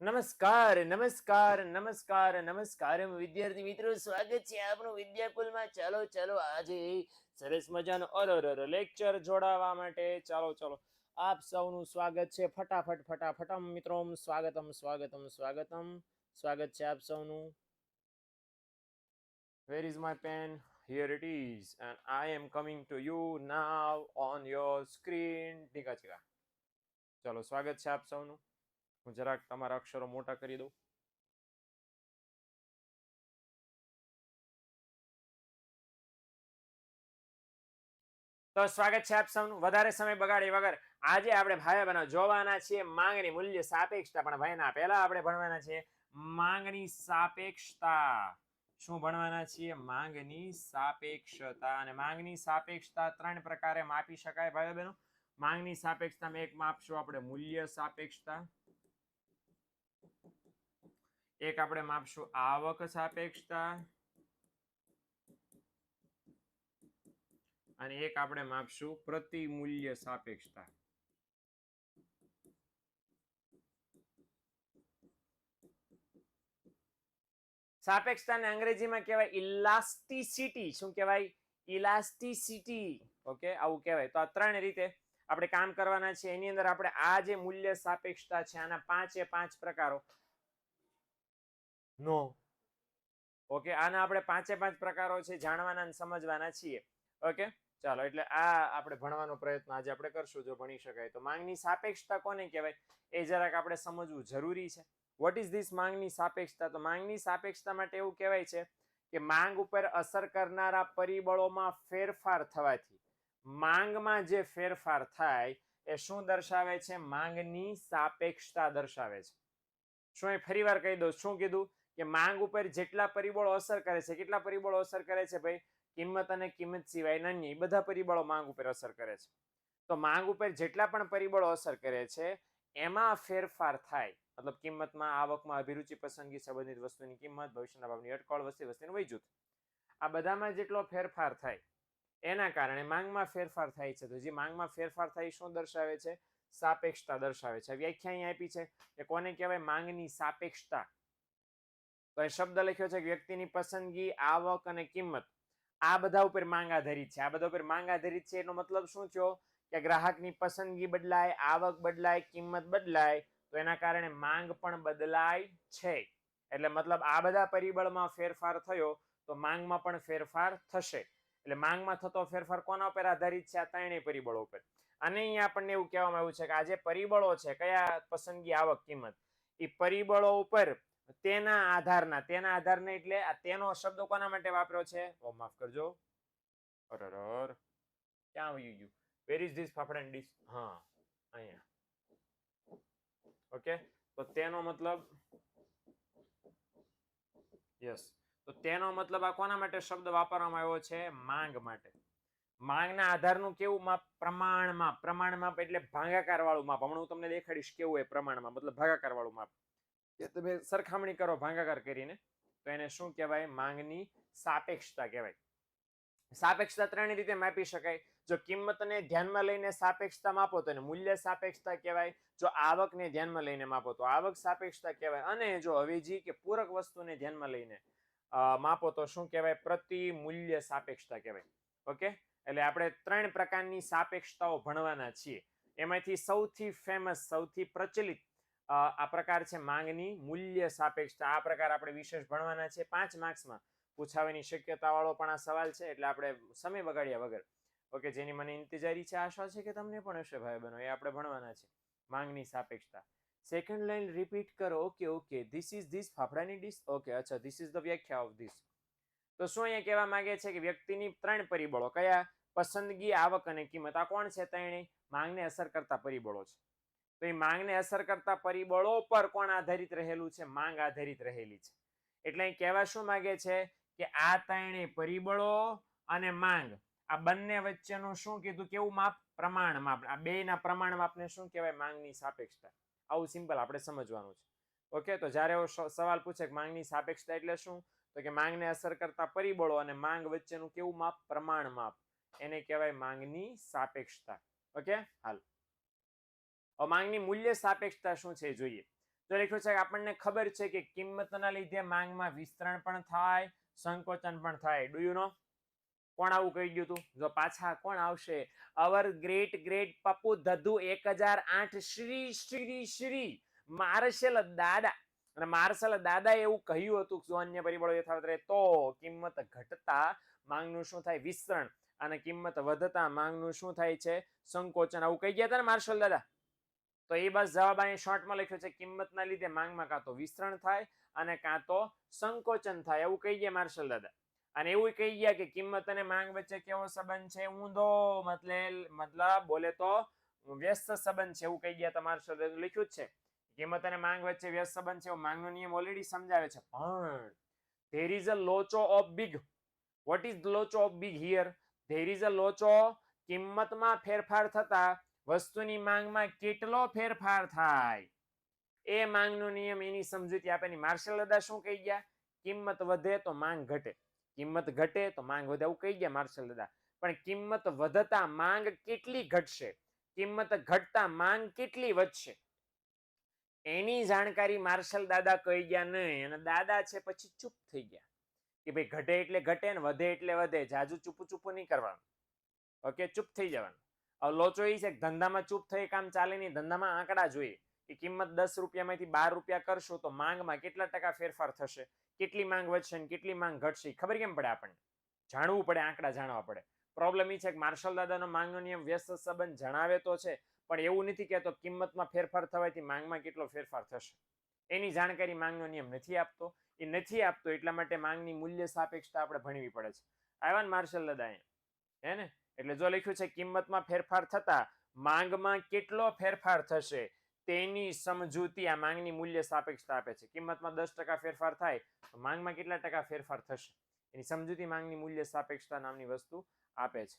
નમસ્કાર નમસ્કાર નમસ્કાર નમસ્કાર વિદ્યાર્થી મિત્રો, સ્વાગત છે આપણું વિદ્યાકુલમાં. ચાલો ચાલો આજે સરસ મજાનો લેક્ચર જોડાવા માટે ચાલો ચાલો આપ સૌનું સ્વાગત છે. ફટાફટ ફટાફટમ મિત્રો, સ્વાગતમ સ્વાગતમ સ્વાગતમ સ્વાગત છે આપ સૌનું. Where is my pen? Here it is, and I am coming to you now on your screen. ઠીક છે, ચાલો સ્વાગત છે આપ સૌનું. હું જરાક તમારા અક્ષરો મોટા કરી દઉં. તો સ્વાગત છે આપ સૌનું. વધારે સમય બગાડે વગર આજે આપણે ભાઈ બહેનો જોવાના છીએ માંગની મૂલ્ય સાપેક્ષતા. પણ ભાઈના પહેલા આપણે ભણવાના છીએ માંગની સાપેક્ષતા. શું ભણવાના છીએ? માંગની સાપેક્ષતા. અને માંગની સાપેક્ષતા ત્રણ પ્રકારે માપી શકાય ભાઈ બહેનો. માંગની સાપેક્ષતામાં એક માપશું આપણે મૂલ્ય સાપેક્ષતા, એક આપણે માપશું આવક સાપેક્ષતા, અને એક આપણે માપશું પ્રતિમૂલ્ય સાપેક્ષતા. સાપેક્ષતાને અંગ્રેજીમાં કહેવાય ઇલાસ્ટિસિટી. શું કહેવાય? ઇલાસ્ટિસિટી. ઓકે, આવું કહેવાય. તો આ ત્રણ રીતે આપણે કામ કરવાના છે. એની અંદર આપણે આ જે મૂલ્ય સાપેક્ષતા છે આના 5 પ્રકારો. નો ઓકે, આના આપણે 5 પ્રકારો છે જાણવાના અને સમજવાના છીએ. ઓકે, ચાલો એટલે આ આપણે ભણવાનો પ્રયત્ન આજે આપણે કરશું જો ભણી શકાય તો. માંગની સાપેક્ષતા કોને કહેવાય એ જરાક આપણે સમજવું જરૂરી છે. વોટ ઇઝ ધીસ માંગની સાપેક્ષતા? તો માંગની સાપેક્ષતા માટે એવું કહેવાય છે કે માંગ ઉપર અસર કરનારા પરિબળોમાં ફેરફાર થવાથી માંગમાં જે ફેરફાર થાય એ શું દર્શાવે છે? માંગની સાપેક્ષતા દર્શાવે છે. શું એ ફરી વાર કહી દઉં? શું કીધું કે માંગ ઉપર જેટલા પરિબળો અસર કરે છે, કેટલા પરિબળો અસર કરે છે ભાઈ? કિંમત અને કિંમત સિવાય અન્ય બધા પરિબળો માંગ ઉપર અસર કરે છે. તો માંગ ઉપર જેટલા પણ પરિબળો અસર કરે છે એમાં ફેરફાર થાય, મતલબ કિંમતમાં, આવકમાં, અભિરુચિ, પસંદગી, સંબંધિત વસ્તુની કિંમત, ભવિષ્યના ભાવની અટકળ, વસ્તીનું વયજૂથ, આ બધામાં જેટલો ફેરફાર થાય એના કારણે માંગમાં ફેરફાર થાય છે. તો જે માંગમાં ફેરફાર થાય શું દર્શાવે છે? સાપેક્ષતા દર્શાવે છે. વ્યાખ્યા અહીં આપી છે કે કોને કહેવાય? માંગની સાપેક્ષતા. તો એ શબ્દ લખ્યો છે કે વ્યક્તિની પસંદગી, આવક અને કિંમત આ બધા ઉપર માંગ આધારિત છે. આ બધા ઉપર માંગ આધારિત છે એનો મતલબ શું થયો? કે ગ્રાહકની પસંદગી બદલાય, આવક બદલાય, કિંમત બદલાય તો એના કારણે માંગ પણ બદલાય છે. એટલે મતલબ આ બધા પરિબળમાં ફેરફાર થયો તો માંગમાં પણ ફેરફાર થશે. એટલે માંગમાં થતો ફેરફાર કોના ઉપર આધારિત છે? આ ત્રણેય પરિબળો ઉપર. અને અહીંયા આપણને એવું કહેવામાં આવ્યું છે કે આ જે પરિબળો છે, કયા? પસંદગી, આવક, કિંમત, એ પરિબળો ઉપર તેના આધારના એટલે આ તેનો શબ્દ કોના માટે વાપર્યો છે? ઓ માફ કરજો, ક્યાં આવી ગયું? Where is this fafda dish? હા, અહીંયા. ઓકે, તો તેનો મતલબ યસ, તો તેનો મતલબ આ કોના માટે શબ્દ વાપરવામાં આવ્યો છે? માંગ માટે. માંગના આધારનું કેવું માપ? પ્રમાણ માપ. પ્રમાણ માપ એટલે ભાગાકાર વાળું માપ. હમણાં હું તમને દેખાડીશ કેવું હોય પ્રમાણમાં, મતલબ ભાગાકાર વાળું માપ. એ તમે સરખામણી કરો ભાગાકાર કરીને તો એને શું કહેવાય? માંગની સાપેક્ષતા કહેવાય. સાપેક્ષતા ત્રણ રીતે માપી શકાય. જો કિંમતને ધ્યાનમાં લઈને સાપેક્ષતા માપો તો એને મૂલ્ય સાપેક્ષતા કહેવાય. જો આવકને ધ્યાનમાં લઈને માપો તો આવક સાપેક્ષતા કહેવાય. અને જો અવેજી કે પૂરક વસ્તુને ધ્યાનમાં લઈને માપો તો શું કહેવાય? પ્રતિમૂલ્ય સાપેક્ષતા કહેવાય. ઓકે, એટલે આપણે ત્રણ પ્રકારની સાપેક્ષતાઓ ભણવાના છીએ. એમાંથી સૌથી ફેમસ, સૌથી પ્રચલિત આ પ્રકાર છે માંગની મૂલ્ય સાપેક્ષતા. આ પ્રકાર આપણે વિશેષ ભણવાના છે. 5 માર્ક્સમાં પૂછાવાની શક્યતા વાળો પણ આ સવાલ છે. એટલે આપણે સમય બગાડ્યા વગર, ઓકે, જેની મને ઇંતજારી છે, આશા છે કે તમને પણ હશે ભાઈ બહેનો, એ આપણે ભણવાના છે. માંગની સાપેક્ષતા. સેકન્ડ લાઈન રિપીટ કરો. Okay okay, this is this ફાફડાની ડીશ. ઓકે, અચ્છા, ધીસ ઇઝ ધ વ્યાખ્યા ઓફ ધીસ. તો શું અહીંયા કહેવા માંગે છે કે વ્યક્તિની ત્રણ પરિબળો, કયા? પસંદગી, આવક અને કિંમત. આ કોણ છે? ત્રણેય માંગને અસર કરતા પરિબળો છે. તો એ માંગને અસર કરતા પરિબળો પર કોણ આધારિત રહેલું છે? માંગ આધારિત રહેલી છે. એટલે અહીં કહેવા શું માંગે છે કે આ ત્રણેય પરિબળો અને માંગ આ બંને વચ્ચેનું શું કીધું? કેવું માપ? પ્રમાણ માપ. આ બેયના પ્રમાણ માપને શું કહેવાય? માંગની સાપેક્ષતા. આવું સિમ્પલ આપણે સમજવાનું છે. ઓકે, તો જ્યારે એવો સવાલ પૂછે કે માંગની સાપેક્ષતા એટલે શું, તો કે માંગને અસર કરતા પરિબળો અને માંગ વચ્ચેનું કેવું માપ? પ્રમાણ માપ. એને કહેવાય માંગની સાપેક્ષતા. ઓકે, હાલ માંગની મૂલ્ય સાપેક્ષતા શું છે જોઈએ. તો લખ્યું છે કે આપણને ખબર છે કે કિંમતના લીધે માંગમાં વિસ્તરણ પણ થાય, સંકોચન પણ થાય. Do you know? કોણ આવું કહી ગયું હતું? જો પાછા કોણ આવશે? અવર ગ્રેટ ગ્રેટ પપ્પુ ધધુ 1008 શ્રી શ્રી શ્રી માર્શલ દાદા. અને માર્શલ દાદાએ એવું કહ્યું હતું કે જો અન્ય પરિબળો યથાવત રહે તો કિંમત ઘટતા માંગનું શું થાય? વિસ્તરણ. અને કિંમત વધતા માંગનું શું થાય છે? સંકોચન. આવું કહી ગયા હતા ને માર્શલ દાદા? તો એ બસ જવાબ અહીં શોર્ટમાં લખ્યો છે. કિંમતના લીધે માંગમાં કાં તો વિસ્તરણ થાય અને કાં તો સંકોચન થાય, એવું કહી ગયા માર્શલ દાદા. અને એવું કહી ગયા કે કિંમત અને માંગ વચ્ચે કેવો સંબંધ છે? ઊંધો, મતલબ બોલે તો વ્યસ્ત સંબંધ છે, એવું કહી ગયા. માર્શલ દાદા લખ્યું જ છે કિંમત અને માંગ વચ્ચે વ્યસ્ત સંબંધ છે, માંગનો નિયમ ઓલરેડી સમજાવે છે. પણ there is a locho of big. What is locho of big here? There is a locho. કિંમતમાં ફેરફાર થતા વસ્તુની માંગમાં કેટલો ફેરફાર થાય એ માંગનો નિયમ, એની સમજૂતી આપેની. માર્શલ દાદા શું કહી ગયા? કિંમત વધે તો માંગ ઘટે, કિંમત ઘટે તો માંગ વધે, એવું કહી ગયા માર્શલ દાદા. પણ કિંમત વધતા માંગ કેટલી ઘટશે, કિંમત ઘટતા માંગ કેટલી વધશે, એની જાણકારી માર્શલ દાદા કહી ગયા નહીં. અને દાદા છે પછી ચૂપ થઈ ગયા કે ભાઈ ઘટે એટલે ઘટે ને વધે એટલે વધે. જાજુ ચૂપું ચૂપું નહીં કરવાનું. ઓકે, ચૂપ થઈ જવાનું. હવે લોચો એ છે કે ધંધામાં ચૂપ થઈ કામ ચાલે નહીં. ધંધામાં આંકડા જોઈએ કે કિંમત 10 રૂપિયામાંથી 12 રૂપિયા કરશો તો માંગમાં કેટલા ટકા ફેરફાર થશે, કેટલી માંગ વધશે ને કેટલી માંગ ઘટશે. ખબર કેમ પડે? આપણને જાણવું પડે, આંકડા જાણવા પડે. પ્રોબ્લેમ એ છે કે માર્શલ દાદાનો માંગનો નિયમ વ્યસ્ત સંબંધ જણાવે તો છે, પણ એવું નથી કહેતો કિંમતમાં ફેરફાર થવાથી માંગમાં કેટલો ફેરફાર થશે. એની જાણકારી માંગનો નિયમ નથી આપતો. એ નથી આપતો એટલા માટે માંગની મૂલ્ય સાપેક્ષતા આપણે ભણવી પડે છે. આવ્યા ને માર્શલ દાદા અહીંયા? હે ને? એટલે જો લખ્યું છે કિંમતમાં ફેરફાર થતા માંગમાં કેટલો ફેરફાર થશે તેની સમજૂતી આ માંગની મૂલ્ય સાપેક્ષતા આપે છે. કિંમતમાં 10% ફેરફાર થાય તો માંગમાં કેટલા ટકા ફેરફાર થશે એની સમજૂતી માંગની મૂલ્ય સાપેક્ષતા નામની વસ્તુ આપે છે.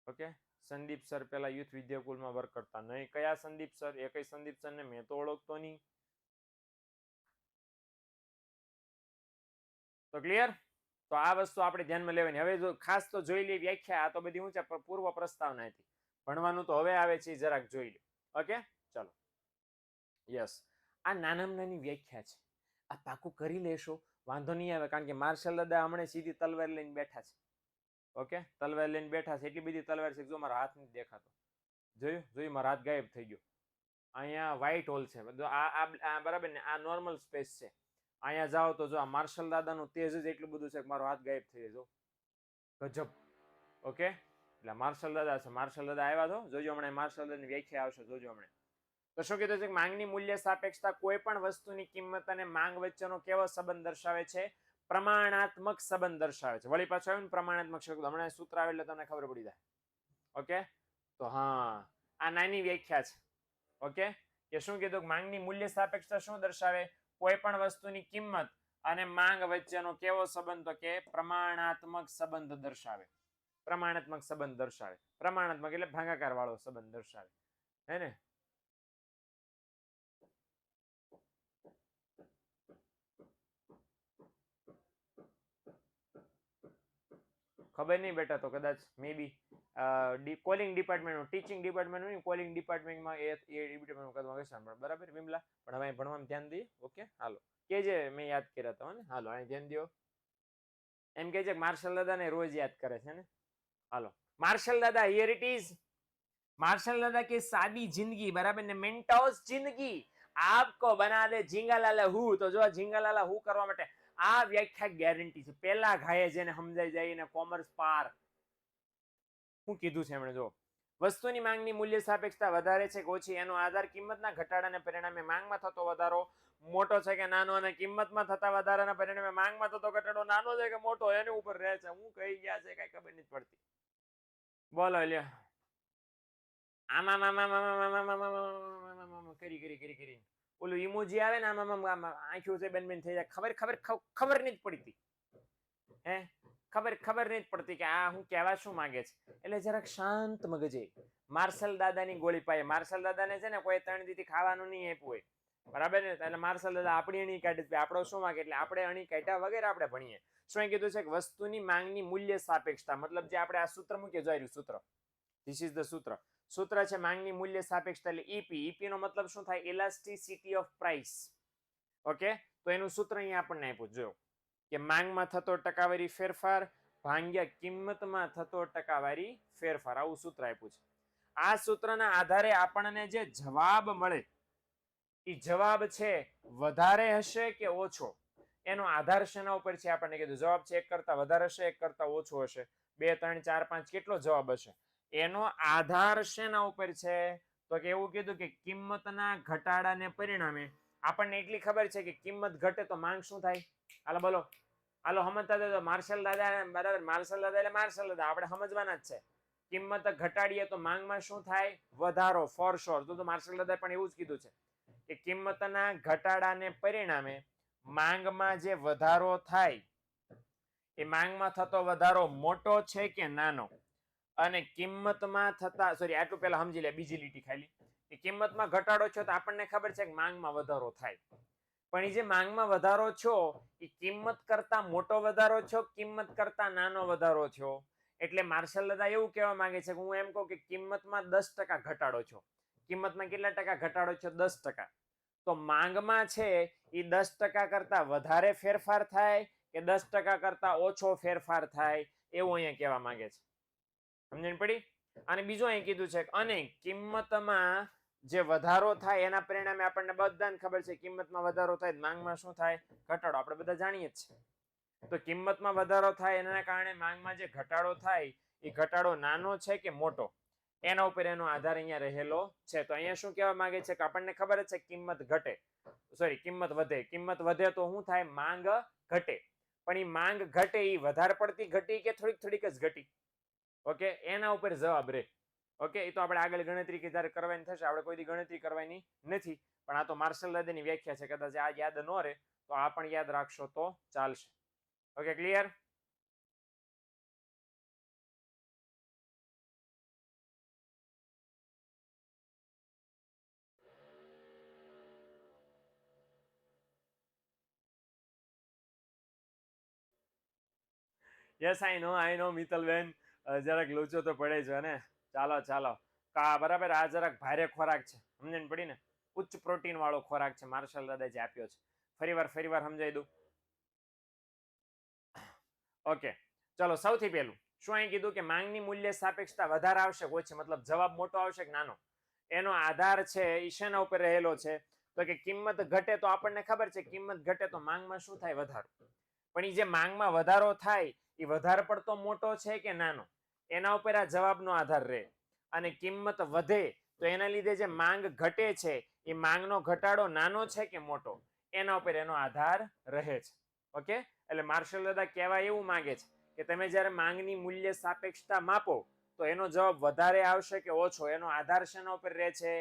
ઓકે, સંદીપ સર પેલા યુથ વિદ્યાકુલમાં વર્ક કરતા. નહીં, કયા સંદીપ સર? એ કઈ સંદીપ સર ને મેં તો ઓળખતો નહીં. તો ક્લિયર? તો આ વસ્તુ આપણે ધ્યાનમાં લેવાની. હવે જો ખાસ તો જોઈ લે વ્યાખ્યા. આ તો બધી હું છે પૂર્વ પ્રસ્તાવના હતી, ભણવાનું તો હવે આવે છે, જરાક જોઈ લો. ઓકે, ચલો. યસ, આ નાનામાં નાની વ્યાખ્યા છે. આ પાકું કરી લેશો વાંધો નહીં આવે, કારણ કે માર્શલ દાદા હમણાં સીધી તલવાર લઈને બેઠા છે. ઓકે, તલવાર લઈને બેઠા છે. એટલી બધી તલવાર છે જો મારો હાથ નથી દેખાતો. જોયું મારો હાથ ગાયબ થઈ ગયો. અહીંયા વ્હાઇટ હોલ છે. આ બરાબર ને? આ નોર્મલ સ્પેસ છે. અહીંયા જાઓ તો જો આ માર્શલ દાદાનું તેજ જ એટલું બધું છે કે મારો હાથ ગાયબ થઈ જાય. ગજબ. ઓકે, એટલે માર્શલ દાદા છે. માર્શલ દાદા આવ્યા તો જોજો હમણાં માર્શલ દાદાની વ્યાખ્યા આવશે, જોજો હમણાં. તો શું કીધું છે? માંગની મૂલ્ય સાપેક્ષતા કોઈ પણ વસ્તુની કિંમત અને માંગ વચ્ચેનો કેવો સંબંધ દર્શાવે છે? પ્રમાણાત્મક સંબંધ દર્શાવે છે. વળી પાછું આવ્યું ને પ્રમાણાત્મક શબ્દ. હમણાં સૂત્ર આવે એટલે તમને ખબર પડી જાય. ઓકે, તો હા, આ નાની વ્યાખ્યા છે. ઓકે, કે શું કીધું? માંગની મૂલ્ય સાપેક્ષતા શું દર્શાવે? કોઈ પણ વસ્તુની કિંમત અને માંગ વચ્ચેનો કેવો સંબંધ? તો કે પ્રમાણાત્મક સંબંધ દર્શાવે. પ્રમાણાત્મક સંબંધ દર્શાવે. પ્રમાણાત્મક એટલે ભાગાકાર વાળો સંબંધ દર્શાવે. હે ને? ખબર નહીં બેટા, તો કદાચ may be calling department, teaching department, calling ડિપાર્ટમેન્ટમાં એ ડિપાર્ટમેન્ટમાં કહેશે બરાબર વિમલા. પણ હવે ભણવામાં ધ્યાન દઈએ. ઓકે, હાલો કે જે મેં યાદ કર્યા હતા ને. હાલો અહીં ધ્યાન દો. એમ કે છે માર્શલ દાદા ને રોજ યાદ કરે છે ને. હાલો, માર્શલ દાદા હિયર ઇટ ઇઝ. मार्शल दादा की सादी जिंदगी बराबर ने मेंटोस जिंदगी आपको बना दे झिंगालाला हूँ. तो जो झिंगालाला हूँ કરવા માટે આ વ્યાખ્યા ગેરંટી છે. પેલા ઘાયે જેને સમજાઈ જાય ને કોમર્સ પાર. શું કીધું છે એમણે? જો વસ્તુની માંગની મૂલ્ય સાપેક્ષતા વધારે છે કે ઓછી એનો આધાર કિંમતના ઘટાડાને પરિણામે માંગમાં થતો વધારો મોટો છે કે નાનો, અને કિંમતમાં થતા વધારાના પરિણામે માંગમાં થતો ઘટાડો નાનો છે કે મોટો એની ઉપર રહે છે. હું કહી ગયા છે કઈ ખબર નથી પડતી. બોલો લ્યો. કરી ઓલું ઇમોજી આવે ને આમાં આંખો છે બેન બેન થઈ જાય. ખબર નથી પડતી. હે ખબર નથી પડતી કે આ હું કહેવા શું માંગે છે. એટલે જરાક શાંત મગજે માર્શલ દાદાની ગોળી પાય. માર્શલ દાદાને છે ને કોઈ 3 દીથી ખાવાનું નહીં આપ્યું હોય, બરાબર ને? એટલે માર્શલ દાદા આપણી અણી કાઢી. આપણો શું માંગે એટલે આપણે અણી કાઢ્યા વગેરે આપણે ભણીએ. શું કીધું છે કે વસ્તુની માંગની મૂલ્ય સાપેક્ષતા, મતલબ જે આપણે આ સૂત્ર મૂકીએ, જોઈ સૂત્ર, ધીસ ઇઝ ધ સૂત્ર. સૂત્ર છે માંગની મૂલ્ય સાપેક્ષતા એટલે ઈપી. ઈપી નો મતલબ શું થાય? Elasticity of price. ઓકે, તો એનું સૂત્ર અહીંયા આપણને આપ્યું, જો કે માંગમાં થતો ટકાવારી ફેરફાર ભાગ્યા કિંમતમાં થતો ટકાવારી ફેરફાર, આવું સૂત્ર આપ્યું છે. આ સૂત્રના આધારે આપણને જે જવાબ મળે એ જવાબ છે વધારે હશે કે ઓછો, એનો આધાર શેના ઉપર છે આપણને કીધું? જવાબ છે 1 કરતા વધારે હશે, 1 કરતા ઓછો હશે, 2 3 4 5 કેટલો જવાબ હશે, એનો આધાર શેના ઉપર છે? તો કે એવું કીધું કે કિંમતના ઘટાડાને પરિણામે આપણને એટલી ખબર છે કે કિંમત ઘટે તો માંગ શું થાય? હાલો બોલો, હાલો સમજતા તો માર્શલ દાદા બરાબર, માર્શલ દાદા એટલે માર્શલ દાદા, આપણે સમજવાના જ છે. કિંમત ઘટાડીએ તો માંગમાં શું થાય? વધારો, ફોર શ્યોર. તો માર્શલ દાદા પણ એવું જ કીધું છે કે કિંમતના ઘટાડાને પરિણામે માંગમાં જે વધારો થાય એ માંગમાં થતો વધારો મોટો છે કે નાનો? અને કિંમતમાં થતા, સોરી આટલું પહેલા સમજી લે, બીજી લીટી ખાલી, કે કિંમતમાં ઘટાડો છો તો આપણને ખબર છે કે માંગમાં વધારો થાય, પણ એ જે માંગમાં વધારો છો એ કિંમત કરતા મોટો વધારો છો, કિંમત કરતા નાનો વધારો છો? એટલે માર્શલ દાદા એવું કહેવા માંગે છે કે હું એમ કહું કે કિંમતમાં 10% ઘટાડો છો. કિંમતમાં કેટલા ટકા ઘટાડો છો? 10%. તો માંગમાં છે એ 10% કરતા વધારે ફેરફાર થાય કે 10% કરતા ઓછો ફેરફાર થાય, એવું અહીંયા કહેવા માંગે છે. સમજણ પડી? અને બીજું અહીં કીધું છે અને કિંમતમાં જે વધારો થાય એના પરિણામે આપણને બધાને ખબર છે કિંમતમાં વધારો થાય માંગમાં શું થાય? ઘટાડો. આપણે બધા જાણીએ જ છીએ. તો કિંમતમાં વધારો થાય એના કારણે માંગમાં જે ઘટાડો થાય એ ઘટાડો નાનો છે કે મોટો, એના ઉપર એનો આધાર અહીંયા રહેલો છે. તો અહીંયા શું કહેવા માંગે છે કે આપણને ખબર જ છે કિંમત ઘટે, સોરી કિંમત વધે. કિંમત વધે તો શું થાય? માંગ ઘટે. પણ એ માંગ ઘટે એ વધારે પડતી ઘટી કે થોડીક થોડીક જ ઘટી? ઓકે, એના ઉપર જવાબ રહે. ઓકે, એ તો આપણે આગળ ગણતરી કે જ્યારે કરવાની થશે, આપણે કોઈ દી ગણતરી કરવાની નથી, પણ આ તો માર્શલ દાદાની વ્યાખ્યા છે. કદાચ આ યાદ ન રહે તો આ પણ યાદ રાખશો તો ચાલશે. Okay, clear? યસ આઈ નો મિત્તલબેન, જરાક લોચો તો પડે છે ને. ચાલો ચાલો, બરાબર. આ જરાક ભારે ખોરાક છે, સમજણ પડી ને? ઉચ્ચ પ્રોટીન વાળો ખોરાક છે, માર્શલ દાદા જે આપ્યો છે. ફરીવાર સમજાવી દઉં. ઓકે, ચલો સૌથી પહેલું શું અહીં કીધું કે માંગની મૂલ્ય સાપેક્ષતા વધારે આવશે કે ઓછી, મતલબ જવાબ મોટો આવશે કે નાનો? એનો આધાર છે એ શેના ઉપર રહેલો છે? તો કે કિંમત ઘટે તો આપણને ખબર છે કિંમત ઘટે તો માંગમાં શું થાય? વધારો. પણ એ જે માંગમાં વધારો થાય એ વધારે પડતો મોટો છે કે નાનો? એના ઉપર આ જવાબનો આધાર રહે. અને કિંમત વધે તો એના લીધે જે માંગ ઘટે છે એ માંગનો ઘટાડો નાનો છે કે મોટો? એના ઉપર એનો આધાર રહે છે. ઓકે, એટલે માર્શલ દાદા કહેવા એવું માંગે છે કે તમે જ્યારે માંગની મૂલ્ય સાપેક્ષતા માપો તો એનો જવાબ વધારે આવશે કે ઓછો, એનો આધાર શેના ઉપર રહે છે?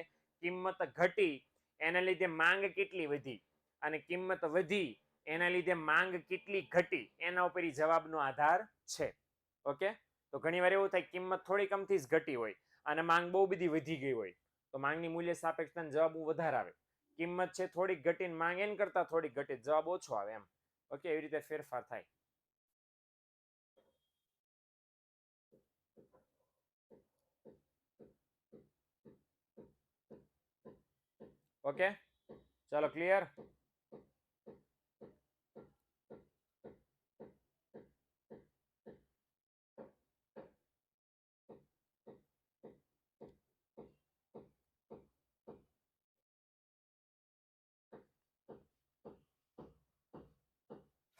કિંમત ઘટી એના લીધે માંગ કેટલી વધી, અને કિંમત વધી એના લીધે માંગ કેટલી ઘટી, એના ઉપર જવાબનો આધાર છે. ઓકે, તો ઘણીવાર એવું થાય કિંમત થોડી કમથી જ ઘટી હોય અને માંગ બહુ બધી વધી ગઈ હોય, તો માંગની મૂલ્ય સાપેક્ષતાનો જવાબ વધારે આવે. કિંમત છે થોડીક ઘટીને માંગ એન કરતા થોડીક ઘટી, જવાબ ઓછો આવે એમ. ઓકે, એવી રીતે ફેરફાર થાય. ઓકે, ચલો ક્લિયર?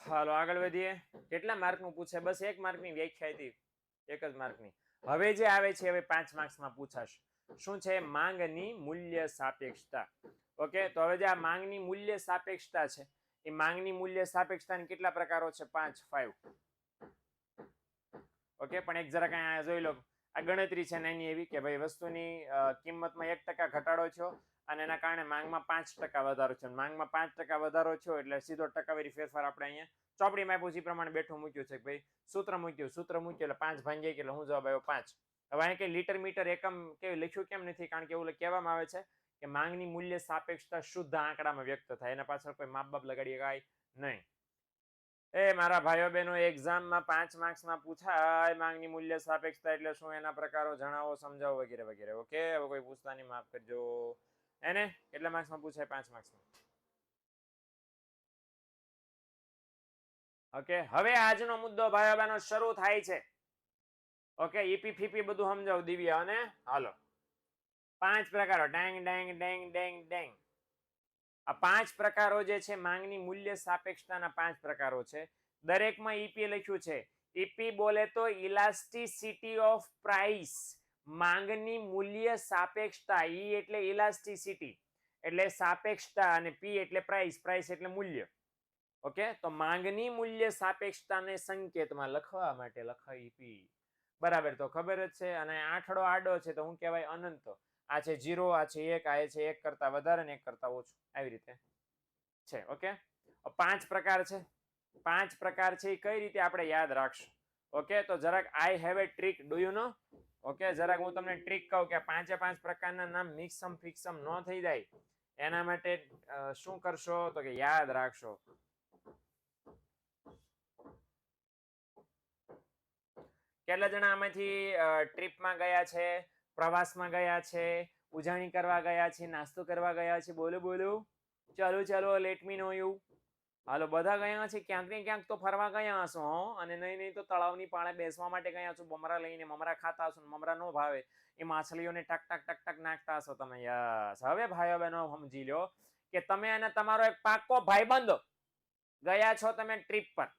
હાલો આગળ વધીએ. કેટલા માર્કનું પૂછે? બસ 1 માર્કની વ્યાખ્યા હતી, 1 જ માર્કની. હવે જે આવે છે હવે 5 માર્ક્સમાં પૂછાશે. શું છે? માંગની મૂલ્ય સાપેક્ષતા. ઓકે, તો હવે જે આ માંગની મૂલ્ય સાપેક્ષતા છે એ માંગની મૂલ્ય સાપેક્ષતાના કેટલા પ્રકારો છે? 5. ઓકે, પણ એક જરાક અહીંયા જોઈ લો. આ ગણતરી છે નાની એવી કે ભાઈ વસ્તુની કિંમતમાં 1% ઘટાડો થયો અને એના કારણે માંગમાં 5% વધારો છે. માંગમાં 5% વધારો થયો એટલે સીધો ટકાવારી ફેરફાર આપણે અહીંયા ચોપડીમાં આપ્યું છે એ પ્રમાણે બેઠું મૂક્યું છે કે ભાઈ સૂત્ર મૂક્યું એટલે 5 ભાંગ્યા એટલે હું જવાબ આવ્યો 5. હવે અહીં કંઈ લીટર મીટર એકમ કેવી લખ્યું કેમ નથી? કારણ કે એવું કહેવામાં આવે છે કે માંગની મૂલ્ય સાપેક્ષતા શુદ્ધ આંકડામાં વ્યક્ત થાય, એના પાછળ કોઈ માપ બાપ લગાડી શકાય નહીં. એ મારા ભાઈઓ બહેનો એક્ઝામમાં 5 માર્ક્સમાં પૂછાય માંગની મૂલ્ય સાપેક્ષતા એટલે શું, એના પ્રકારો જણાવો, સમજાવો વગેરે વગેરે. ઓકે, હવે કોઈ પૂછતા નહીં, માફ કરજો. એને કેટલા માર્ક્સમાં પૂછાય? 5 માર્ક્સમાં. ઓકે, હવે આજનો મુદ્દો ભાઈઓ બહેનો શરૂ થાય છે. ઓકે, ઈપી ફીપી બધું સમજાવું દિવ્યા. અને હાલો 5 પ્રકારો. ડાંગ ડાંગ ડાંગ ડાંગ ડાંગ. આ 5 પ્રકારો જે છે માંગની મૂલ્ય સાપેક્ષતાના 5 પ્રકારો છે. દરેકમાં ઈપી લખ્યું છે. ઈપી બોલે તો ઇલાસ્ટિસિટી ઓફ પ્રાઇસ, માંગની મૂલ્ય સાપેક્ષતા. ઈ એટલે ઇલાસ્ટિસિટી એટલે સાપેક્ષતા, અને પી એટલે પ્રાઇસ, પ્રાઇસ એટલે મૂલ્ય. ઓકે, તો માંગની મૂલ્ય સાપેક્ષતાને સંકેતમાં લખવા માટે લખાય ઈપી. બરાબર, તો ખબર જ છે. અને આઠડો આડો છે તો હું કહેવાય અનંત. આ છે 0, આ છે 1, આ છે 1 કરતા વધારે ને 1 કરતા ઓછું, આવી રીતે છે. ઓકે, 5 પ્રકાર છે. 5 પ્રકાર છે એ કઈ રીતે આપણે યાદ રાખશું? ઓકે, તો જરાક I have a trick, do you know? Okay, જરાક હું તમને ટ્રીક કહું કે 5 પ્રકારના નામ મિક્સમ ફિક્સમ ન થઈ જાય એના માટે શું કરશો તો કે યાદ રાખશો. કેટલા જણા આમાંથી ટ્રીપમાં ગયા છે, પ્રવાસમાં ગયા છે, ઉજાણી કરવા ગયા છે, નાસ્તો કરવા ગયા છે? બોલો બોલો, ચાલો ચાલો, લેટ મી નો યુ. હાલો, બધા ગયા છે, ક્યાંક ને ક્યાંક તો ફરવા ગયા હશો. અને નહીં તો તળાવની પાળે બેસવા માટે ગયા છો, મમરા લઈને. મમરા ખાતા હશો, મમરા નો ભાવે એ માછલીઓને ટક ટક ટક ટક નાખતા હશો તમે. યસ. હવે ભાઈઓ બહેનો સમજી લો કે તમે અને તમારો એક પાક્કો ભાઈબંધ ગયા છો તમે ટ્રીપ પર.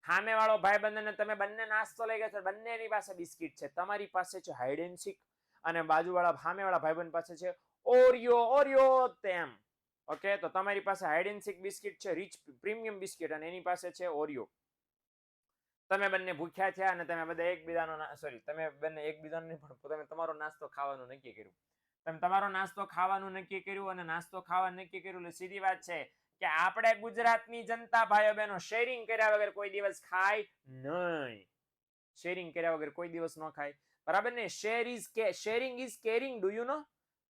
સામે વાળો ભાઈબંધ અને તમે બંને નાસ્તો લઈ ગયા છો. બંનેની પાસે બિસ્કિટ છે. તમારી પાસે છે હાઇડ એન્ડ સીક, અને બાજુવાળા સામેવાળા ભાઈબંધ પાસે છે ઓરિયો. ઓરિયો તેમ. ઓકે, તો તમારી પાસે હાઇડ એન્ડ સીક બિસ્કિટ છે, રીચ પ્રીમિયમ બિસ્કિટ, અને એની પાસે છે ઓરિયો. તમે બંને ભૂખ્યા થયા અને તમે બધા એકબીજાનો તમે બંને એકબીજાનો નહીં પણ તમે તમારો નાસ્તો ખાવાનું નક્કી કર્યું. તમે તમારો નાસ્તો ખાવાનું નક્કી કર્યું અને નાસ્તો ખાવાનું નક્કી કર્યું એટલે સીધી વાત છે કે આપણે ગુજરાતની જનતા ભાઈઓ બહેનો શેરિંગ કર્યા વગર કોઈ દિવસ ખાય નહીં. શેરિંગ કર્યા વગર કોઈ દિવસ ન ખાય. બરાબર ને? Sharing is caring, do you know?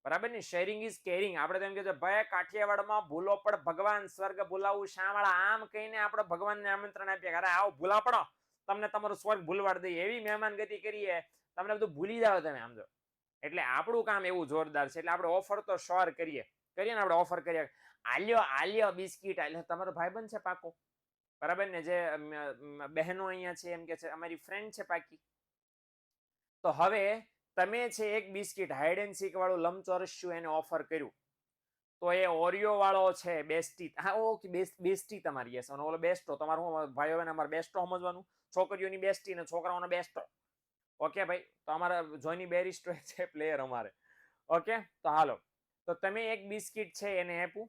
બરાબર ને? Sharing is caring. આપણે તેમ કહેજો ભાઈ કાઠિયાવાડમાં ભૂલો પણ ભગવાન, સ્વર્ગ ભૂલાવું શામળા, આમ કહીને આપણે ભગવાનને આમંત્રણ આપીએ કે અરે આવો ભૂલા પડો, તમને તમારું સ્વર્ગ ભૂલવાડ દઈએ. એવી મહેમાન ગતિ કરીએ, તમને બધું ભૂલી જાવ તમે. આમ જો, એટલે આપણું કામ એવું જોરદાર છે. એટલે આપણે ઓફર તો શોર કરીએ ને આપણે ઓફર કરીએ. આલ્યો આલ્યો બિસ્કિટ આલ્યો. તમારો ભાઈબંધ છે પાકો, બરાબર ને? જે બહેનો અહીંયા છે એમ કે છે અમારી ફ્રેન્ડ છે પાકી. તો હવે તમે છે એક બિસ્કિટ હાઇડ એન્ડ સીક વાળું લંબચોરસ્યું એને ઓફર કર્યું, તો એ ઓરિયો વાળો છે બેસ્ટી. હા, ઓકે, બેસ્ટી તમારી. યસ. અને ઓલો બેસ્ટો તમારું. ભાઈઓ બહેન અમારે બેસ્ટો સમજવાનું. છોકરીઓની બેસ્ટી ને છોકરાઓનો બેસ્ટો. ઓકે ભાઈ, તો અમારા જોની બેરિસ્ટો છે પ્લેયર અમારે. ઓકે, તો હાલો, તો તમે એક બિસ્કિટ છે એને આપ્યું.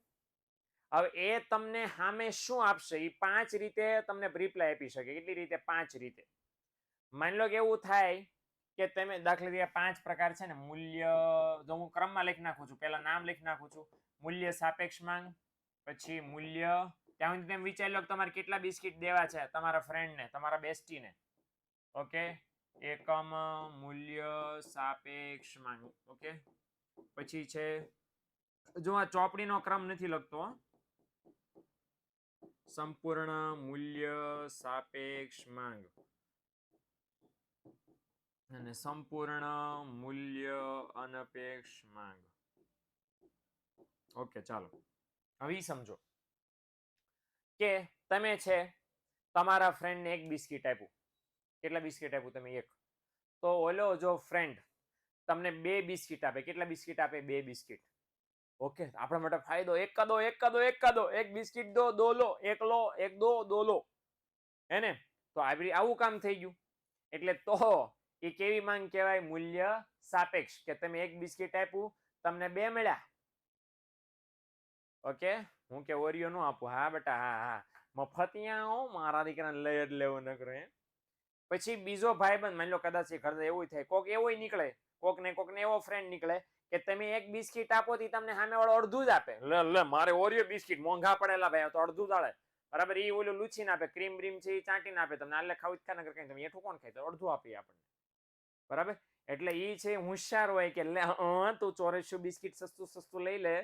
હવે એ તમને સામે શું આપશે? એ 5 રીતે તમને રિપ્લાય આપી શકે. કેટલી રીતે? 5 રીતે. માની લો કે એવું થાય કે તમે દાખલા તરીકે 5 પ્રકાર છે ને મૂલ્ય, જો હું ક્રમમાં લખી નાખું છું, પહેલા નામ લખી નાખું છું. મૂલ્ય સાપેક્ષ માંગ, પછી મૂલ્ય. ત્યાં સુધી તમે વિચારી લો કે તમારે કેટલા બિસ્કિટ દેવા છે તમારા ફ્રેન્ડને, તમારા બેસ્ટીને. ઓકે, એકમ મૂલ્ય સાપેક્ષ માંગ. ઓકે, પછી છે, જો આ ચોપડીનો ક્રમ નથી લખતો, સંપૂર્ણ મૂલ્ય સાપેક્ષ માંગ અને સંપૂર્ણ મૂલ્ય અનપેક્ષ માંગ. ઓકે, ચાલો હવે સમજો કે તમે છે તમારા ફ્રેન્ડને એક બિસ્કિટ આપ્યું. કેટલા બિસ્કિટ આપ્યું તમે? એક. તો ઓલો જો ફ્રેન્ડ તમને 2 બિસ્કિટ આપે. કેટલા બિસ્કિટ આપે? 2 બિસ્કિટ. ઓકે, આપણા માટે ફાયદો. એક બિસ્કિટ દો લો, એક લો, એક દો લો, હે ને? તો આવું કામ થઈ ગયું. એટલે તો એ કેવી માંગ કહેવાય? મૂલ્ય સાપેક્ષ. કે તમે એક બિસ્કિટ આપ્યું, તમને 2 મળ્યા. ઓકે, હું કે ઓરિયો નો આપું? હા બેટા, હા, મફતિયા મારા દીકરાને લઈ જ લેવું ન કરે. પછી બીજો ભાઈબંધ, માની લો કદાચ એવું થાય, કોક એવું નીકળે, કોક ને એવો ફ્રેન્ડ નીકળે કે તમે એક બિસ્કિટ આપો તો તમને સામે વાળો અડધું જ આપે. લે મારે ઓરિયો બિસ્કિટ મોંઘા પડેલા ભાઈ, તો અડધું જ આલે. બરાબર? એ ઓલું લૂછીને આપે, ક્રીમ બ્રીમ છે એ ચાટીને આપે તમને. આલે ખાવું જ નગર કઈ તમે એઠું કોણ ખાય? તો અડધું આપીએ આપણને. બરાબર? એટલે એ છે હોશિયાર હોય કે લે તું 84 બિસ્કિટ સસ્તું લઈ લે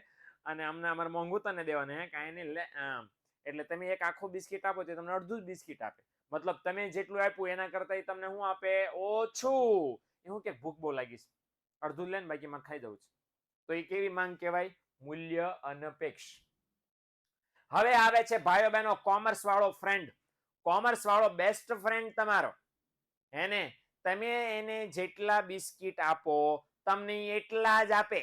અને અમને અમારે મોંઘું તને દેવાને, હે કાંઈ નહીં, લે આમ. એટલે તમે એક આખું બિસ્કિટ આપો તો તમને અડધું જ બિસ્કિટ આપે, મતલબ તમે જેટલું આપ્યું એના કરતા તમને શું આપે? ઓછું. એવું કે ભૂખ બહુ લાગી છે, અડધું લે ને બાકી માં ખાઈ દઉં છું. તો એ કેવી માંગ કહેવાય? મૂલ્ય અનપેક્ષ. હવે આવે છે ભાઈઓ બહેનો કોમર્સ વાળો ફ્રેન્ડ. કોમર્સ વાળો બેસ્ટ ફ્રેન્ડ તમારો, હેને? તમે એને જેટલા બિસ્કિટ આપો તમને એટલા જ આપે.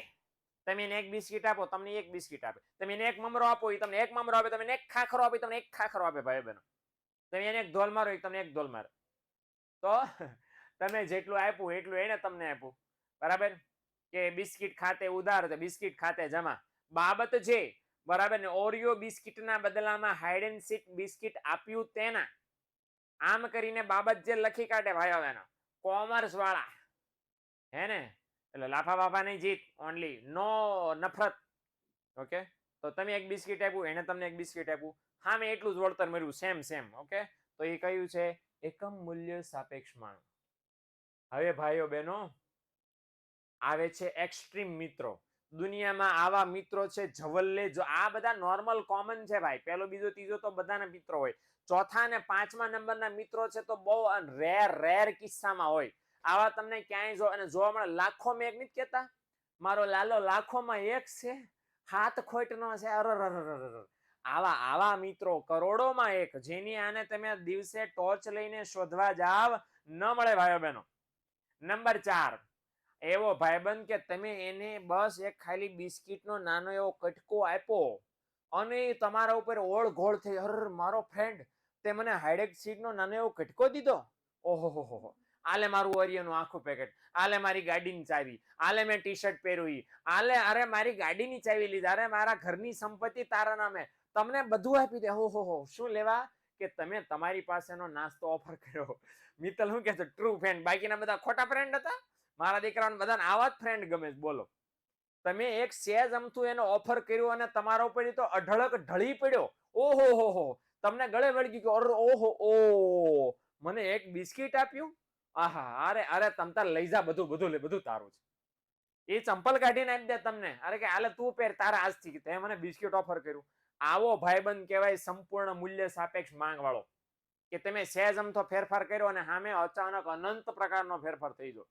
તમે એને એક બિસ્કિટ આપો તમને એક બિસ્કિટ આપે. તમે એને એક મમરો આપો એ તમને એક મમરો આપે. તમે એને એક ખાખરો આપો તમને એક ખાખરો આપે. ભાઈ બહેનો, તમે એને એક ધોલ મારો એ તમને એક ધોલ મારે. તો તમે જેટલું આપ્યું એટલું એને તમને આપ્યું, બરાબર? કે બિસ્કિટ ખાતે ઉધાર તો બિસ્કિટ ખાતે જમા. બાબત છે, બરાબર ને? ઓરિયો બિસ્કિટના બદલામાં હાઇડ એન્ડ સીક બિસ્કિટ આપ્યું તેના, આમ કરીને બાબત જે લખી કાઢે ભાઈઓ બહેનો કોમર્સ વાળા, હે ને? એટલે લાફા બાફા નહીં જીત, ઓનલી નો નફરત. ઓકે, તો તમે એક બિસ્કિટ આપ્યું, એને તમને એક બિસ્કિટ આપ્યું, હા મેં એટલું જ વળતર મળ્યું, સેમ સેમ. ઓકે, તો એ કયું છે? એકમ મૂલ્ય સાપેક્ષ માંગ. હવે ભાઈઓ બહેનો આવે છે એક્સ્ટ્રીમ મિત્રો. દુનિયામાં આવા મિત્રો છે જવલ્લે. જો આ બધા નોર્મલ કોમન છે ભાઈ, પહેલો બીજો ત્રીજો તો બધાના મિત્રો હોય, ચોથા અને પાંચમા નંબરના મિત્રો છે તો બહુ રેર કિસ્સામાં હોય. આવા તમને ક્યાંય જોવા મળે? લાખો મેં એક નથી કહેતા, મારો લાલો લાખોમાં એક છે, હાથ ખોટનો છે. આવા મિત્રો કરોડોમાં એક, જેની આને તમે દિવસે ટોર્ચ લઈને શોધવા જાવ ન મળે ભાઈઓ બહેનો. નંબર 4, એવો ભાઈબંધ કે તમે એને બસ એક ખાલી બિસ્કિટનો નાનો એવો કટકો આપ્યો અને તમારા ઉપર ઓળઘોળ થઈ, અર મારો ફ્રેન્ડ તે મને હાઇડેક સીટનો નાનો એવો કટકો દીધો. ઓહો, આલે મારું ઓરિયોનું આખું પેકેટ, આલે મારી ગાડીની ચાવી, આલે મેં ટી શર્ટ પહેર્યું, આલે અરે મારી ગાડીની ચાવી લીધા, અરે મારા ઘરની સંપત્તિ તારા નામે, તમને બધું આપી દે. ઓહો, શું લેવા? કે તમે તમારી પાસેનો નાસ્તો ઓફર કર્યો. મિત્તલ શું કે છે? True friend. બાકીના બધા ખોટા ફ્રેન્ડ હતા. મારા દીકરાને બધાને આવા જ ફ્રેન્ડ ગમે. બોલો, તમે એક સેજ અમથું એને ઓફર કર્યું અને તમારા ઉપર તો અઢળક ઢળી પડ્યો. ઓહો, તમને ગળે વળગી ગયો. ઓહો, મને એક બિસ્કિટ આપ્યું. આહા, અરે તમ તાર લઈ જા, બધું તારું છે. એ ચંપલ કાઢીને આપી દે તમને. અરે કે આલે તું પહેર તારા આજથી, તે મને બિસ્કિટ ઓફર કર્યું. આવો ભાઈબંધ કહેવાય સંપૂર્ણ મૂલ્ય સાપેક્ષ માંગ વાળો. કે તમે સહેજ અમથો ફેરફાર કર્યો અને સામે અચાનક અનંત પ્રકારનો ફેરફાર થઈ ગયો.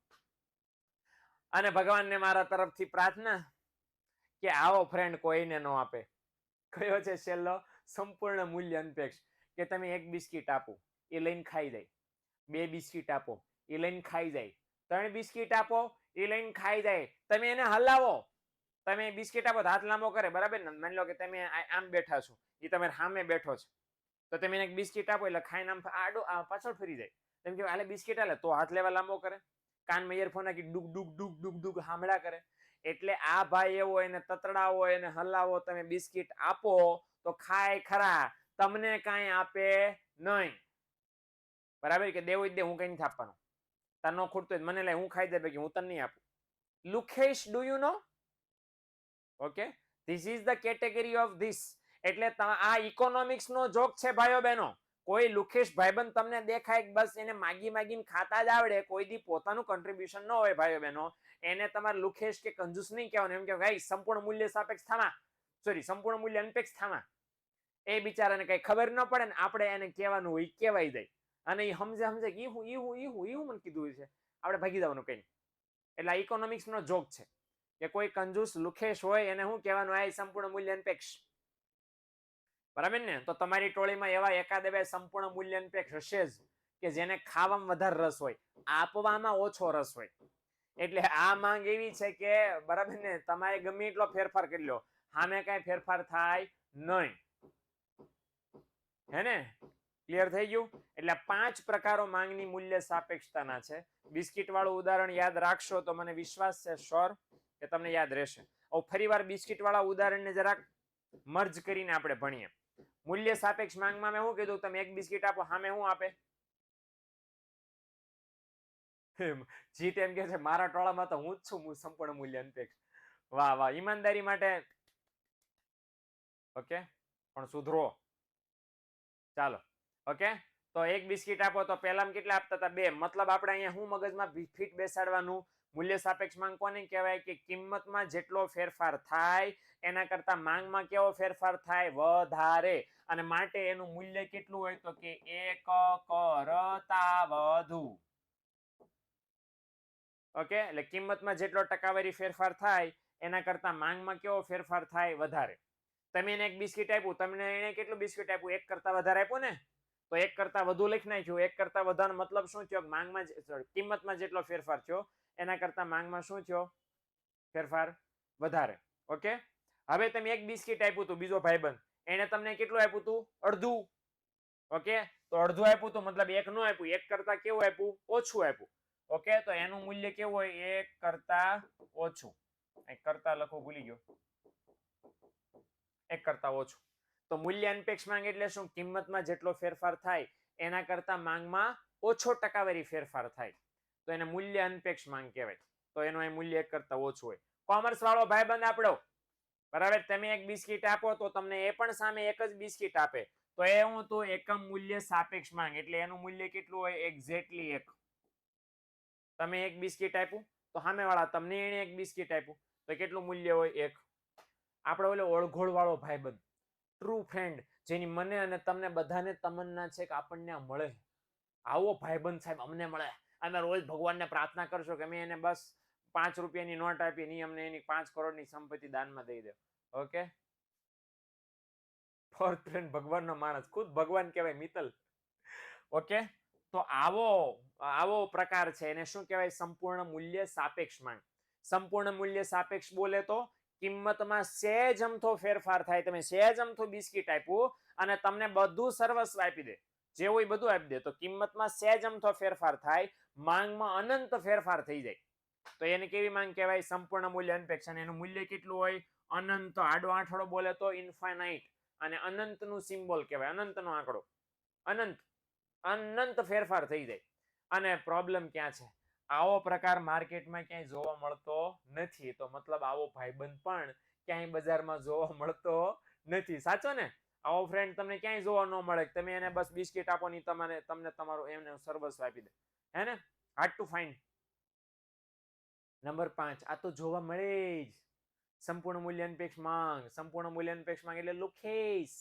અને ભગવાનને મારા તરફથી પ્રાર્થના કે આવો ફ્રેન્ડ કોઈને ન આપે. કયો છે છેલ્લો? સંપૂર્ણ મૂલ્ય અનપેક્ષ. કે તમે એક બિસ્કિટ આપો એ લઈને ખાઈ જાય, 2 બિસ્કિટ આપો એ લઈને ખાઈ જાય, 3 બિસ્કિટ આપો એ લઈને ખાઈ જાય. તમે એને હલાવો, તમે બિસ્કિટ આપો હાથ લાંબો કરે, બરાબર ને? માની લો કે તમે આમ બેઠા છો, એ તમે સામે બેઠો છે, તો તમે એને એક બિસ્કિટ આપો એટલે ખાઈને આમ આડો પાછળ ફરી જાય. તેમ કે આલે બિસ્કિટ આલે તો હાથ લેવા લાંબો કરે, કાનમાં ઇયરફોન નાખી ડુક હામડા કરે. એટલે આ ભાઈ એવો, એને તતડાવો, એને હલાવો, તમે બિસ્કિટ આપો તો ખાય ખરા, તમને કાંઈ આપે નહીં. બરાબર? કે દેવું જ દે, હું કઈ નથી આપવાનું, તાર નો ખૂટતો મને લે, હું ખાઈ દે, હું તને નહીં આપું. Lukhesh, do you know? Okay, this is the category of this. એટલે આ ઇકોનોમિક્સ નો જોક છે ભાઈઓ બહેનો. કોઈ લુખેશ ભાઈબંધ તમને દેખાય બસ એને માગીને ખાતા જ આવડે, કોઈ દી પોતાનું કન્ટ્રીબ્યુશન ન હોય ભાઈઓ બહેનો, એને તમારે લુખેશ કે કંજૂસ નહીં કહેવાનું. એમ કે ભાઈ સંપૂર્ણ મૂલ્ય સાપેક્ષ થામા, સંપૂર્ણ મૂલ્ય અનપેક્ષ થામા. એ બિચારાને કઈ ખબર ન પડે ને આપણે એને કહેવાનું હોય, કહેવાય જાય. અને એ સમજે કે ઈ મને કીધું છે, આપણે ભાગી જવાનું કઈ. એટલે આ ઇકોનોમિક્સ નો જોક છે કે કોઈ કંજૂસ લુખેશ હોય એને શું કહેવાનું? આ સંપૂર્ણ મૂલ્ય અનપેક્ષ. બરાબર ને? તો તમારી ટોળીમાં એવા એકાદ બે સંપૂર્ણ મૂલ્ય અનપેક્ષ હશે જ, કે જેને ખાવામાં વધારે રસ હોય, આપવામાં ઓછો રસ હોય. એટલે આ માંગ એવી છે કે, બરાબર ને, તમારે ગમે એટલો ફેરફાર કરી લો, સામે કઈ ફેરફાર થાય નહીં. હે ને? ક્લિયર થઈ ગયું? એટલે 5 પ્રકારો માંગની મૂલ્ય સાપેક્ષતાના છે. બિસ્કિટ વાળું ઉદાહરણ યાદ રાખશો તો મને વિશ્વાસ છે શ્યોર કે તમને યાદ રહેશે. ફરીવાર બિસ્કિટ વાળા ઉદાહરણને જરાક મર્જ કરીને આપણે ભણીએ. મૂલ્ય સાપેક્ષ માંગમાં મેં શું કીધું? તમે એક બિસ્કિટ આપો, સામે શું આપે? જીત એમ કે છે મારા ટોળામાં તો હું જ છું, હું સંપૂર્ણ મૂલ્ય અનપેક્ષ. વાહ, ઈમાનદારી માટે. ઓકે, પણ સુધરો. ચાલો, ઓકે. તો એક બિસ્કિટ આપો તો પહેલામાં કેટલા આપતા હતા? 2. મતલબ આપણે અહીંયા શું મગજમાં ફિટ બેસાડવાનું? મૂલ્ય સાપેક્ષ માંગ કોને કહેવાય? કે કિંમતમાં જેટલો ફેરફાર થાય એના કરતા માંગમાં કેવો ફેરફાર થાય? વધારે. અને માટે એનું મૂલ્ય કેટલું હોય? તો કે 1 કરતા વધુ. ઓકે, એટલે કિંમતમાં જેટલો ટકાવારી ફેરફાર થાય એના કરતા માંગમાં કેવો ફેરફાર થાય? વધારે. તમે એને એક બિસ્કિટ આપ્યું, તમને એને કેટલું બિસ્કિટ આપ્યું? 1 કરતા વધારે આપ્યું ને, તો 1 કરતા વધુ લખી નાખ્યું. 1 કરતા વધારે મતલબ શું થયો? માંગમાં કિંમતમાં જેટલો ફેરફાર થયો એના કરતા માંગમાં શું થયો? ફેરફાર વધારે. ઓકે, હવે તમે એક બિસ્કિટ આપ્યું હતું બીજો ભાઈબંધ, એને તમને કેટલું આપ્યું હતું? અડધું. ઓકે, તો અડધું આપ્યું તો મતલબ 1 નો આપ્યું, 1 કરતા કેવું આપ્યું? ઓછું આપ્યું. ઓકે, તો એનું મૂલ્ય કેવું હોય? 1 કરતા ઓછું. 1 કરતા લખો, ભૂલી ગયો. 1 કરતા ઓછું. તો મૂલ્ય અનપેક્ષ માંગ એટલે શું? કિંમતમાં જેટલો ફેરફાર થાય એના કરતા માંગમાં ઓછો ટકાવારી ફેરફાર થાય તો એને મૂલ્ય અનપેક્ષ માંગ કહેવાય. તો એનું અહીં મૂલ્ય 1 કરતા ઓછું હોય. કોમર્સ વાળો ભાઈબંધ આપણો, બરાબર, તમે એક બિસ્કિટ આપો તો તમને એ પણ સામે એક જ બિસ્કિટ આપે, તો એ હું તો એકમ મૂલ્ય સાપેક્ષ માંગ, એટલે એનું મૂલ્ય કેટલું હોય? એક્ઝેક્ટલી 1. તમે એક બિસ્કિટ આપ્યું તો સામેવાળા તમને એને એક બિસ્કિટ આપ્યું તો કેટલું મૂલ્ય હોય? 1. આપણે ઓલો ઓળઘોળ વાળો ભાઈબંધ, ટ્રુ ફ્રેન્ડ, જેની મને અને તમને બધાને તમન્ના છે કે આપણને મળે, આવો ભાઈબંધ સાહેબ અમને મળે. અમે રોજ ભગવાનને પ્રાર્થના કરશો કે અમે એને બસ 5 રૂપિયાની નોટ આપી, ની અમને એની 5 કરોડની સંપત્તિ દાનમાં દઈ દે. ઓકે, ફોર્થ ફ્રેન્ડ ભગવાનનો માણસ, ખુદ ભગવાન કહેવાય મિત્તલ. ઓકે, તો આવો પ્રકાર છે એને શું કહેવાય? સંપૂર્ણ મૂલ્ય સાપેક્ષ માંગ. સંપૂર્ણ મૂલ્ય સાપેક્ષ બોલે તો કિંમતમાં સહેજ અમથો ફેરફાર થાય. તમે સહેજ અમથું બિસ્કિટ આપ્યું અને તમને બધું સર્વસ્વ આપી દે, જે હોય બધું આપી દે, તો કિંમતમાં સહેજ અમથો ફેરફાર થાય, માંગમાં અનંત ફેરફાર થઈ જાય, તો એને કેવી માંગ કહેવાય? સંપૂર્ણ મૂલ્ય અનપેક્ષ. અને એનું મૂલ્ય કેટલું હોય? અનંત. આડો આંઠડો બોલે તો ઇન્ફાઇનાઇટ, અને અનંતનું સિમ્બોલ કહેવાય, અનંતનો આંકડો. અનંત ફેરફાર થઈ જાય. અને પ્રોબ્લેમ ક્યાં છે? આવો પ્રકાર માર્કેટમાં ક્યાંય જોવા મળતો નથી, તો મતલબ આવો ભાઈબંધ પણ ક્યાંય બજારમાં જોવા મળતો નથી. સાચો ને? આવો ફ્રેન્ડ તમને ક્યાંય જોવા ન મળે. તમે એને બસ બિસ્કિટ આપો ની તમને તમારું એમને સર્વસ્વ આપી દે, હે ને? Hard to find. નંબર 5, આ તો જોવા મળે જ. સંપૂર્ણ મૂલ્ય અનપેક્ષ માંગ. સંપૂર્ણ મૂલ્ય અનપેક્ષ માંગ એટલે લુખેસ,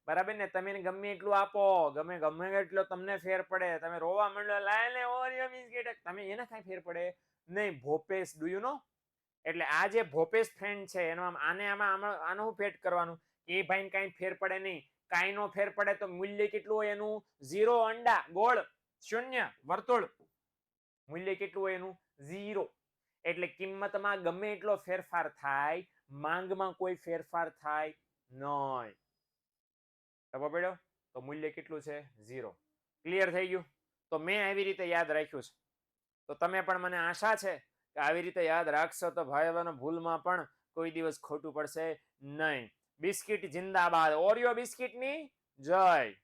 બરાબર ને? તમે ગમે એટલું આપો, ગમે એટલો તમને ફેર પડે, તમે રોવા માંડો, લાય લે ઓરિયો બિસ્કિટ, તમે એને કાંઈ ફેર પડે નહીં. ભોપેશ, ડુ યુ નો? એટલે આ જે ભોપેશ ફ્રેન્ડ છે એનો આનો હું ફેટ કરવાનું? એ ભાઈને કાંઈ ફેર પડે નહીં. કાંઈ નો ફેર પડે તો મૂલ્ય કેટલું હોય એનું? 0. અંડા, ગોળ, શૂન્ય, વર્તુળ. મૂલ્ય કેટલું હોય એનું? 0. એટલે કિંમતમાં ગમે એટલો ફેરફાર થાય, માંગમાં કોઈ ફેરફાર થાય નહીં. ખબર પડ્યો? તો મૂલ્ય કેટલું છે? 0. ક્લિયર થઈ ગયું? તો મેં આવી રીતે યાદ રાખ્યું છે, તો તમે પણ મને આશા છે કે આવી રીતે યાદ રાખશો તો ભાઈ બહેનો ભૂલમાં પણ કોઈ દિવસ ખોટું પડશે નહીં. બિસ્કિટ જિંદાબાદ, ઓરિયો બિસ્કિટની જય.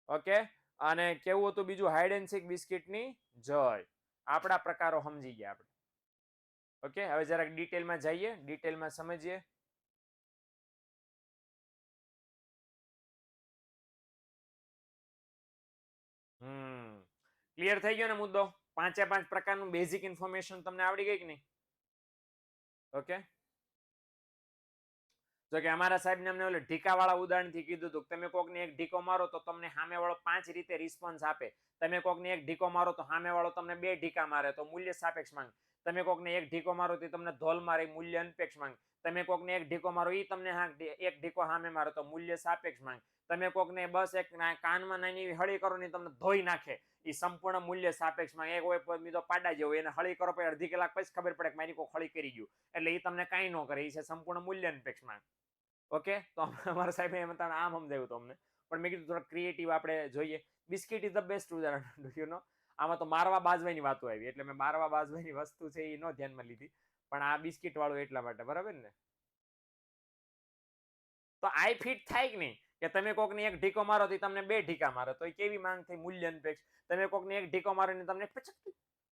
ઓકે, અને કેવું હતું બીજું? હાઇડ એન્ડ સીક બિસ્કિટની જય. આપણા પ્રકારો સમજી ગયા આપણે. ઓકે, હવે જરાક ડિટેલમાં જઈએ, ડિટેલમાં સમજીએ. ક્લિયર થઈ ગયો ને મુદ્દો? 5 પ્રકારનું બેઝિક ઇન્ફોર્મેશન તમને આવડી ગઈ કે નહીં? ઓકે, તો કે અમારા સાહેબને અમને ઓલે ઢીકાવાળા ઉદાહરણથી કીધું હતું, તમે કોકને એક ઢીકો મારો તો તમને સામેવાળો 5 રીતે રિસ્પોન્સ આપે. તમે કોકને એક ઢીકો મારો તો સામેવાળો તમને 2 ઢીકા મારે, તો મૂલ્ય સાપેક્ષ માંગ. તમે કોકને એક ઢીકો મારો તો તમને ધોલ મારે, મૂલ્ય અનપેક્ષ માંગ. તમે કોકને એક ઢીકો મારો, એ તમને એક ઢીકો સામે મારે, તો મૂલ્ય સાપેક્ષ માંગ. તમે કોકને બસ એક કાનમાં નાની એવી હળી કરો ને તમને ધોઈ નાખે, એ સંપૂર્ણ મૂલ્ય સાપેક્ષ માંગ. એક હોય બીજો પાડા જેવો, એને હળી કરો પછી અડધી કલાક પછી ખબર પડે કે મારી કોઈ હળી કરી ગયું, એટલે એ તમને કાંઈ ન કરે, એ છે સંપૂર્ણ મૂલ્ય અનપેક્ષ માંગ. ઓકે, તો અમારા સાહેબે એમ આમ સમજાવ્યું હતું અમને, પણ મેં કીધું થોડા ક્રિએટિવ આપણે જોઈએ. બિસ્કિટ ઇઝ ધ બેસ્ટ ઉદાહરણ, ડુ યુ નો? આમાં તો મારવા બાજવાની વાતો આવી, એટલે મેં મારવા બાજવાની વસ્તુ છે એ ન ધ્યાનમાં લીધી, પણ આ બિસ્કિટ વાળું એટલા માટે, બરાબર ને? તો આઈ ફિટ થાય કે નહીં? કે તમે કોકને એક ઢીકો મારો તો તમને 2 ઢીકા મારો, તો એ કેવી માંગ થઈ? મૂલ્ય અનપેક્ષ. તમે કોકને એક ઢીકો મારો ને તમને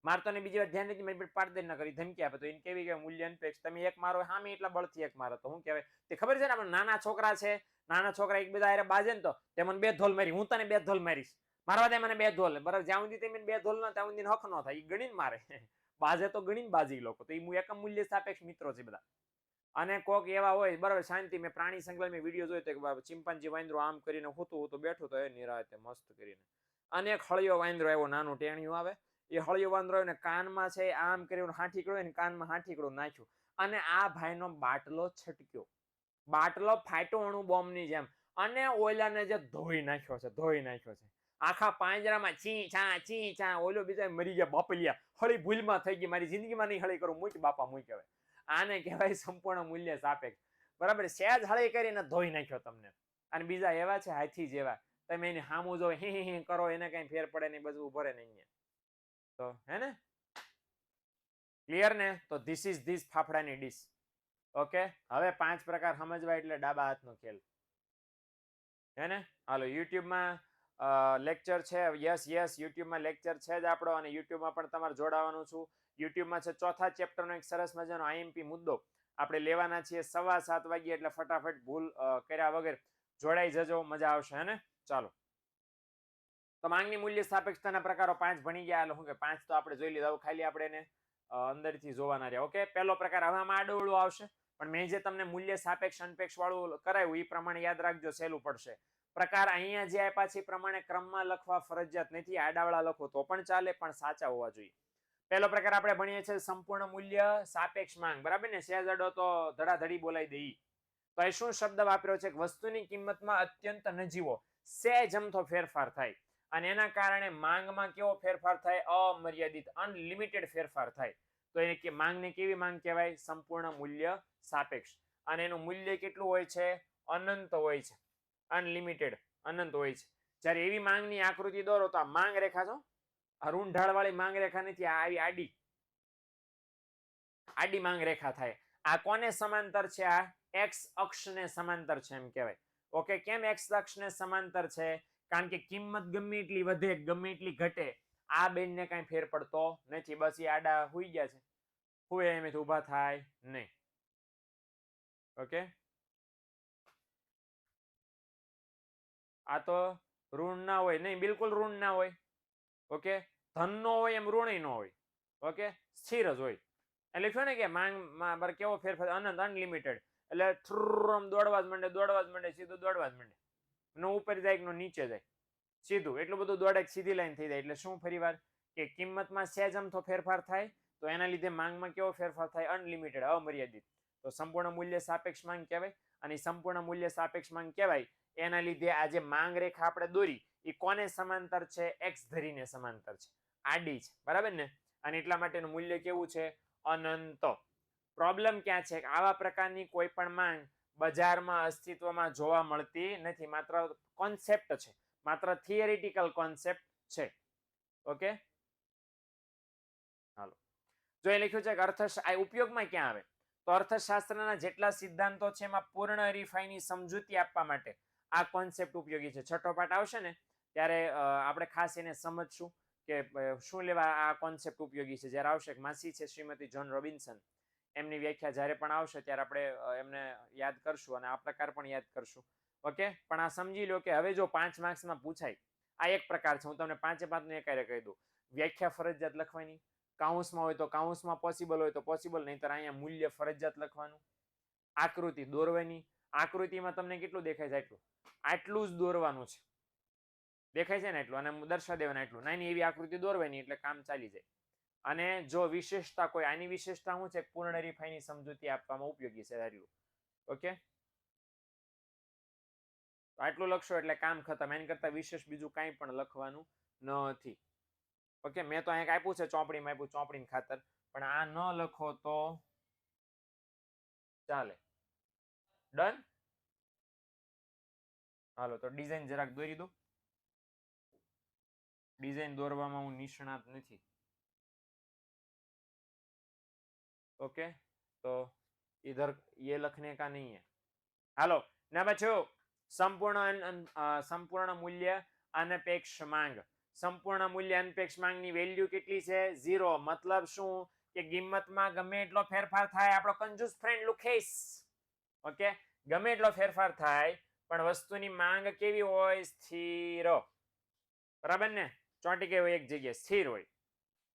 મારતો ને બીજી વાર ધ્યાન નથી, મારી પાડદેન ન કરી, ધમકી આપે, તો એને કેવી કે મૂલ્ય અનપેક્ષ. તમે એક મારો સામે એટલા બળથી એક મારો, તો શું કહેવાય? તે ખબર છે ને, આપણે નાના છોકરા છે, નાના છોકરા એક બધા હારે બાજે ને તો તે મને 2 ધોલ મારી, હું તને 2 ધોલ મારીશ, મારવા દે મને 2 ધોલ, બરાબર? જ્યાં સુધી તમે 2 ધોલ ના ત્યાં સુધી હક ન થાય, એ ગણીને મારે, બાજે તો ગણીને બાજી લોકો, તો એ એકમ મૂલ્ય સાપેક્ષ મિત્રો છે બધા. અને કોક એવા હોય બરાબર શાંતિ, મેં પ્રાણી સંકલન મેં વિડીયો જોયો તો ચિંપાંજી વાંદરો આમ કરીને હું બેઠો તો એ નિરાતે મસ્ત કરીને, અને એક હળિયો વાંદરો આવ્યો, નાનું ટેણિયું આવે, એ હળિયો વાંદરો આવ્યો ને કાનમાં છે આમ કરીને હાથીકડો ને કાનમાં હાથીકડો નાખ્યો, અને આ ભાઈનો બાટલો છટક્યો, બાટલો ફાટ્યો અણુ બોમ્બની જેમ, અને ઓલાને જે ધોઈ નાખ્યો છે, આખા પાંજરામાં ચી છા, ઓલો બીજા મરી ગયા બાપલિયા, હળી ભૂલમાં થઈ ગઈ, મારી જિંદગીમાં નહીં હળી કરું, મૂક બાપા મૂક. હવે આને કહેવાય સંપૂર્ણ મૂલ્ય સાપેક્ષ, બરાબર. સહેજ હળી કરીને ધોઈ નાખ્યો તમને. અને બીજા એવા છે હાથી જેવા, તમે એને હામું જો હી કરો, એને કઈ ફેર પડે નહીં, બધું ભરે નહીં. તો હે ને, ક્લિયર ને? તો ધીસ ઇઝ ધીસ ફાફડાની ડીશ. ઓકે, હવે 5 પ્રકાર સમજવા એટલે ડાબા હાથનો ખેલ, હે ને? હાલો, યુટ્યુબમાં લેક્ચર છે, યસ યુટ્યુબમાં લેક્ચર છે જ આપણો, અને યુટ્યુબમાં પણ તમારે જોડાવાનું છું. યુટ્યુબમાં છે ચોથા ચેપ્ટરનો એક સરસ મજાનો આઈએમપી મુદ્દો આપણે લેવાના છીએ 7:15 વાગ્યે, એટલે ફટાફટ ભૂલ કર્યા વગર જોડાઈ જજો, મજા આવશે, હે ને? ચાલો, તો માંગની મૂલ્ય સાપેક્ષતાના પ્રકારો 5 ભણી ગયા, એટલે શું કે 5 તો આપણે જોઈ લીધા, ખાલી આપણે એને અંદરથી જોવાના રહ્યા. ઓકે, પહેલો પ્રકાર હવે આમાં આડોવડું આવશે, પણ મેં જે તમને મૂલ્ય સાપેક્ષ અનપેક્ષ વાળું કરાવ્યું એ પ્રમાણે યાદ રાખજો, સહેલું પડશે. પ્રકાર અહીંયા જે આપ્યા છે એ પ્રમાણે ક્રમમાં લખવા ફરજિયાત નથી, આડાવાળા લખો તો પણ ચાલે, પણ સાચા હોવા જોઈએ. પહેલો પ્રકાર આપણે ભણીએ છીએ સંપૂર્ણ મૂલ્ય સાપેક્ષ માંગ, બરાબર ને? સહેજ અડો તો ધડાધડી બોલાવી દઈ. તો એ શું શબ્દ વાપર્યો છે? વસ્તુની કિંમતમાં અત્યંત નજીવો સહેજ અમથો ફેરફાર થાય, અને એના કારણે માંગમાં કેવો ફેરફાર થાય? અમર્યાદિત અનલિમિટેડ ફેરફાર થાય. તો એને કે માંગને કેવી માંગ કહેવાય? સંપૂર્ણ મૂલ્ય સાપેક્ષ. અને એનું મૂલ્ય કેટલું હોય છે? અનંત હોય છે, અનલિમિટેડ અનંત હોય છે. જ્યારે એવી માંગની આકૃતિ દોરો તો આ માંગ રેખા છો, આ રૂંઢાળ વાળી માંગ રેખા નથી, આ આવી આડી માંગ રેખા થાય. આ કોને સમાંતર છે? આ એક્સ અક્ષને સમાંતર છે એમ કહેવાય. ઓકે, કેમ એક્સ અક્ષને સમાંતર છે? કારણ કે કિંમત ગમે એટલી વધે ગમે એટલી ઘટે, આ બેનને કઈ ફેર પડતો નથી, બસ એ આડા હુઈ ગયા છે, હુએ એમ ઊભા થાય નહીં. ઓકે, આ તો ઋણ ના હોય નહીં, બિલકુલ ઋણ ના હોય. ઓકે, ધન નો હોય એમ ઋણ નો હોય. ઓકે, સ્થિર જ હોય. એટલે લખ્યું ને કે માંગ કેવો ફેરફાર? અનંત અનલિમિટેડ. એટલે દોડવા જ માંડે, સીધું દોડવા જ માંડે, નો ઉપર જાય નો નીચે જાય, સીધું એટલું બધું દોડે સીધી લાઈન થઈ જાય. એટલે શું ફરીવાર કે કિંમતમાં સહેજ અમથો ફેરફાર થાય, તો એના લીધે માંગમાં કેવો ફેરફાર થાય? અનલિમિટેડ, અમર્યાદિત. તો સંપૂર્ણ મૂલ્ય સાપેક્ષ માંગ કહેવાય. અને સંપૂર્ણ મૂલ્ય સાપેક્ષ માંગ કહેવાય એના લીધે આ જે માંગ રેખા આપણે દોરી એ કોને સમાંતર છે? એક્સ ધરીને સમાંતર છે, આડી છે, બરાબર ને? અને એટલા માટેનું મૂલ્ય કેવું છે? અનંત. પ્રોબ્લેમ ક્યાં છે? આવા પ્રકારની કોઈ પણ માંગ બજારમાં અસ્તિત્વમાં જોવા મળતી નથી, માત્ર કોન્સેપ્ટ છે, માત્ર થિયરિટિકલ કોન્સેપ્ટ છે. ઓકે, હાલો, જો એ લખ્યું છે કે આ ઉપયોગમાં ક્યાં આવે? તો અર્થશાસ્ત્રના જેટલા સિદ્ધાંતો છે એમાં પૂર્ણ હરીફાઈની સમજૂતી આપવા માટે આ કોન્સેપ્ટ ઉપયોગી છે. છઠ્ઠો પાઠ આવશે ને ત્યારે આપણે ખાસ એને સમજશું કે શું લેવા આ કોન્સેપ્ટ ઉપયોગી છે. જ્યારે આવશે માસી છે શ્રીમતી જોન રોબિન્સન, એમની વ્યાખ્યા જ્યારે પણ આવશે ત્યારે આપણે એમને યાદ કરશું અને આ પ્રકાર પણ યાદ કરશું. ઓકે, પણ આ સમજી લો કે હવે જો 5 માર્ક્સમાં પૂછાય, આ એક પ્રકાર છે. હું તમને 5 નું એકારે કહી દઉં. વ્યાખ્યા ફરજિયાત લખવાની, કાઉન્સમાં હોય તો કાઉન્સમાં પોસિબલ હોય તો પોસિબલ, નહીંતર અહીંયા મૂલ્ય ફરજિયાત લખવાનું. આકૃતિ દોરવાની, આકૃતિમાં તમને કેટલું દેખાય છે? આટલું જ દોરવાનું છે, દેખાય છે ને એટલું, અને દર્શાવી દેવાના એટલું. નાની એવી આકૃતિ દોરવાની એટલે કામ ચાલી જાય. અને જો વિશેષતા કોઈ, આની વિશેષતા શું છે? પૂર્ણ હરીફાઈની સમજૂતી આપવામાં ઉપયોગી છે એટલું. ઓકે, આટલું લખશો એટલે કામ ખતમ, એની કરતા વિશેષ બીજું કાંઈ પણ લખવાનું નથી. ઓકે, મેં તો અહીંયા આપ્યું છે ચોપડીમાં આપ્યું, ચોપડીની ખાતર, પણ આ ન લખો તો ચાલે. ડન? હાલો, તો ડિઝાઇન જરાક દોરી દો. ડિઝાઇન દોરવામાં હું નિષ્ણાત નથી. ओके, तो इधर ये लिखने का नहीं है. हालो, नंबर 2, संपूर्ण मूल्य अनपेक्ष मांग. संपूर्ण मूल्य अनपेक्ष मांग ની વેલ્યુ કેટલી છે? 0. મતલબ શું કે કિંમતમાં ગમે એટલો ફેરફાર થાય, આપણો કંજૂસ ફ્રેન્ડ લુખેશ. ઓકે, ગમે એટલો ફેરફાર થાય પણ વસ્તુની માંગ કેવી હોય? સ્થિર. બરાબર ને? ચોંટી ગઈ હોય એક જગ્યાએ, સ્થિર હોય.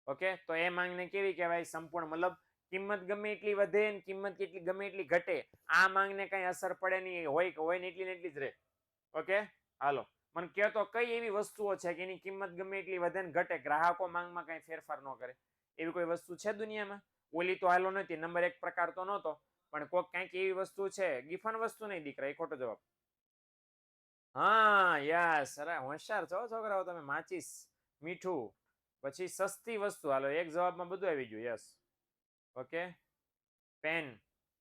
ઓકે, તો એ માંગને કેવી કહેવાય? સંપૂર્ણ. મતલબ કિંમત ગમે એટલી વધે ને કિંમત કેટલી ગમે એટલી ઘટે, આ માંગને કઈ અસર પડે નહીં, હોય ને એટલી જ રહે. ઓકે, હાલો મને કહો તો કઈ એવી વસ્તુઓ છે કે એની કિંમત ગમે એટલી વધે ને ઘટે, ગ્રાહકો માંગમાં કઈ ફેરફાર ન કરે? એવી કોઈ વસ્તુ છે દુનિયામાં? ઓલી તો હાલો નથી, નંબર 1 પ્રકાર તો નહોતો, પણ કોઈક કંઈક એવી વસ્તુ છે. ગિફન વસ્તુ નહીં દીકરા, એ ખોટો જવાબ. હા યસ, અરે હોશિયાર છો છોકરાઓ તમે. માચીસ, મીઠું, પછી સસ્તી વસ્તુ. હાલો એક જવાબમાં બધું આવી ગયું. Yes. Okay, pen.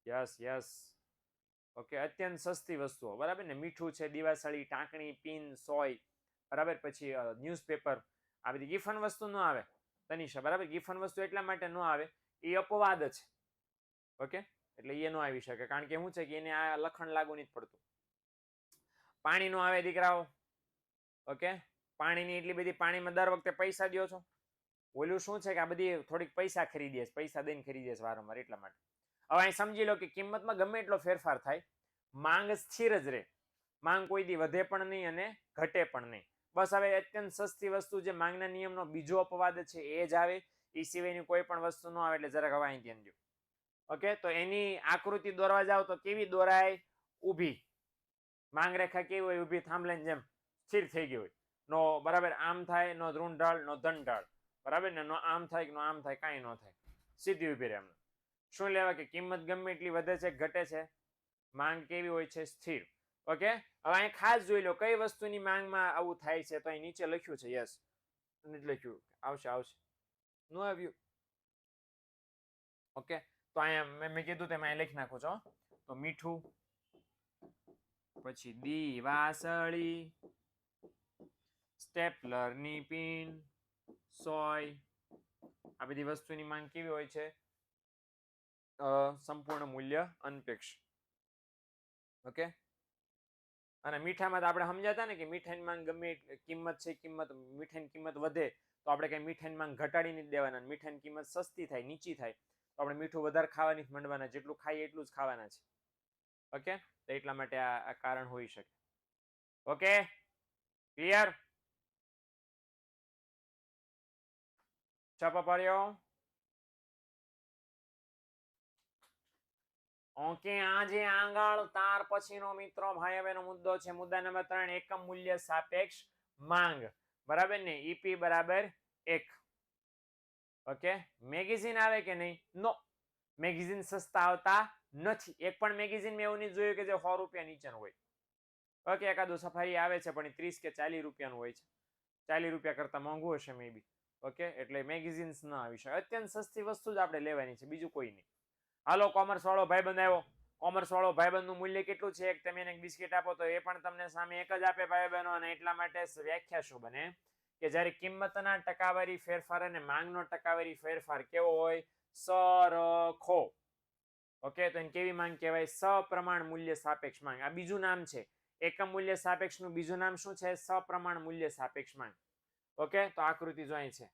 Yes yes. Okay, અત્યંત સસ્તી વસ્તુઓ, બરાબર ને? મીઠું છે, દીવાસળી, ટાંકણી, પિન, સોય, બરાબર. પછી ન્યૂઝપેપર. આ બધી ગિફન વસ્તુ ન આવે તનિષા, બરાબર? ગિફન વસ્તુ એટલા માટે ન આવે, એ અપવાદ છે. ઓકે, એટલે એ ન આવી શકે, કારણ કે શું છે કે એને આ લખણ લાગુ નથી પડતું. પાણી નો આવે દીકરાઓ. ઓકે, પાણીની એટલી બધી, પાણીમાં દર વખતે પૈસા દો છો. ઓલું શું છે કે આ બધી થોડીક પૈસા ખરીદીએ, પૈસા દઈને ખરીદીએ વારંવાર, એટલા માટે. હવે અહીં સમજી લો કે કિંમતમાં ગમે એટલો ફેરફાર થાય, માંગ સ્થિર જ રહે. માંગ કોઈ દી વધે પણ નહીં અને ઘટે પણ નહીં. બસ હવે અત્યંત સસ્તી વસ્તુ જે માંગના નિયમનો બીજો અપવાદ છે એ જ આવે, એ સિવાયની કોઈ પણ વસ્તુ ન આવે. એટલે જરાક હવે અહીં ધ્યાન દો. ઓકે, તો એની આકૃતિ દોરવા જાવ તો કેવી દોરાય? ઊભી. માંગ રેખા કેવી હોય? ઊભી, થાંભલાની જેમ સ્થિર થઈ ગઈ હોય. નો બરાબર આમ થાય, નો ધ્રુણ ઢાળ, નો ધન ઢાળ, બરાબર ને? નો આમ થાય કે નો આમ થાય, કાંઈ ન થાય, સીધી ઊભી રહે. એમને શું લેવા કે કિંમત ગમે એટલી વધે છે ઘટે છે, માંગ કેવી હોય છે? સ્થિર. ઓકે, હવે અહીં ખાસ જોઈ લો કઈ વસ્તુની માંગમાં આવું થાય છે. તો અહીં નીચે લખ્યું છે. યસ, લખ્યું આવશે ન આવ્યું? ઓકે, તો અહીંયા મેં કીધું તેમ અહીં લખી નાખું છો. તો મીઠું, પછી દીવાસળી, સ્ટેપલરની પિન, સોય, આ બધી વસ્તુની માંગ કેવી હોય છે? સંપૂર્ણ મૂલ્ય અનપેક્ષ. ઓકે, અને મીઠામાં તો આપણે સમજાતા ને કે મીઠાઈની માંગ ગમે કિંમત છે, મીઠાઈની કિંમત વધે તો આપણે કઈ મીઠાઈની માંગ ઘટાડી નથી દેવાના. મીઠાઈની કિંમત સસ્તી થાય, નીચી થાય, તો આપણે મીઠું વધારે ખાવાની માંડવાના, જેટલું ખાઈએ એટલું જ ખાવાના છે. ઓકે, તો એટલા માટે આ કારણ હોઈ શકે. Okay, clear? છાપા પાડ્યો? ઓકે, આજે આગળ તાર પછીનો મિત્રો ભાઈ બહેનો મુદ્દો છે. મુદ્દા નંબર 3, એકમ મૂલ્ય સાપેક્ષ માંગ. બરાબર ને? ઈપી બરાબર 1. ઓકે, મેગેઝિન આવે કે નહીં? નો, મેગેઝિન સસ્તા આવતા નથી. એક પણ મેગેઝિન મેં એવું નહીં જોયું કે જે 100 રૂપિયા નીચેનું હોય. ઓકે, એકાદું સફારી આવે છે પણ 30 કે 40 રૂપિયાનું હોય છે. 40 રૂપિયા કરતા મોંઘું હશે મે બી. ઓકે, એટલે મેગેઝિન્સ ન આવી શકે. અત્યંત સસ્તી વસ્તુ જ આપણે લેવાની છે, બીજું કોઈ નહીં. હાલો, કોમર્સ વાળો ભાઈબંધ આવ્યો. કોમર્સ વાળો ભાઈબંધનું મૂલ્ય કેટલું છે? એક તમે એને બિસ્કિટ આપો તો એ પણ તમને સામે એક જ આપે ભાઈ બહેનો. અને એટલા માટે વ્યાખ્યા શું બને કે જ્યારે કિંમતના ટકાવારી ફેરફાર અને માંગનો ટકાવારી ફેરફાર કેવો હોય? સરખો. ઓકે, તો એને કેવી માંગ કહેવાય? સપ્રમાણ મૂલ્ય સાપેક્ષ માંગ. આ બીજું નામ છે. એકમ મૂલ્ય સાપેક્ષનું બીજું નામ શું છે? સપ્રમાણ મૂલ્ય સાપેક્ષ માંગ. ઓકે, તો આકૃતિ જો અહીં છે.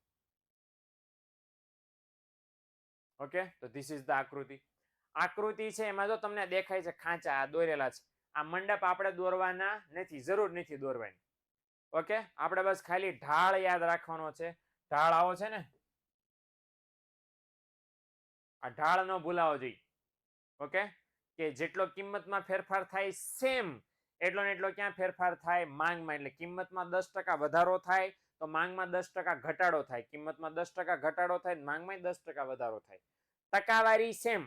ઓકે, તો ધીસ ઇઝ ધ આકૃતિ. આકૃતિ છે એમાં જો તમને દેખાય છે ખાંચા દોરેલા છે. આ મંડપ આપણે દોરવાના નથી, જરૂર નથી દોરવાની. ઓકે, આપણે બસ ખાલી ઢાળ યાદ રાખવાનો છે. ઢાળ આવો છે ને, આ ઢાળ ન ભૂલાવો જોઈએ. ઓકે, કે જેટલો કિંમતમાં ફેરફાર થાય સેમ એટલો ને એટલો ક્યાં ફેરફાર થાય? માંગમાં. એટલે કિંમતમાં 10% વધારો થાય તો માંગમાં 10% ઘટાડો થાય. કિંમતમાં 10% ઘટાડો થાય, માંગમાં 10% વધારો થાય. ટકાવારી સેમ,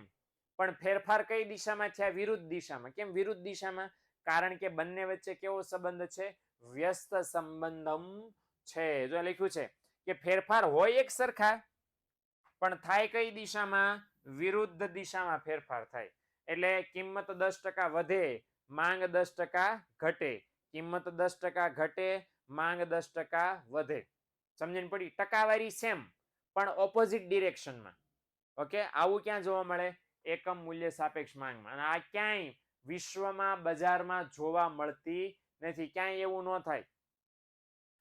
પણ ફેરફાર કઈ દિશામાં થયા? વિરુદ્ધ દિશામાં. કેમ વિરુદ્ધ દિશામાં? કારણ કે બંને વચ્ચે કેવો સંબંધ છે? વ્યસ્ત સંબંધમ છે. જો લખ્યું છે કે ફેરફાર હોય એક સરખા, પણ થાય કઈ દિશામાં? વિરુદ્ધ દિશામાં ફેરફાર થાય. એટલે કિંમત 10% વધે, માંગ 10% ઘટે. કિંમત 10% ઘટે, માંગ 10% વધે. સમજણ પડી? ટકાવારી સેમ પણ ઓપોઝિટ ડિરેક્શનમાં. ઓકે, આવું ક્યાં જોવા મળે? એકમ મૂલ્ય સાપેક્ષ માંગમાં. અને આ ક્યાંય વિશ્વમાં બજારમાં જોવા મળતી નથી. ક્યાંય એવું ન થાય.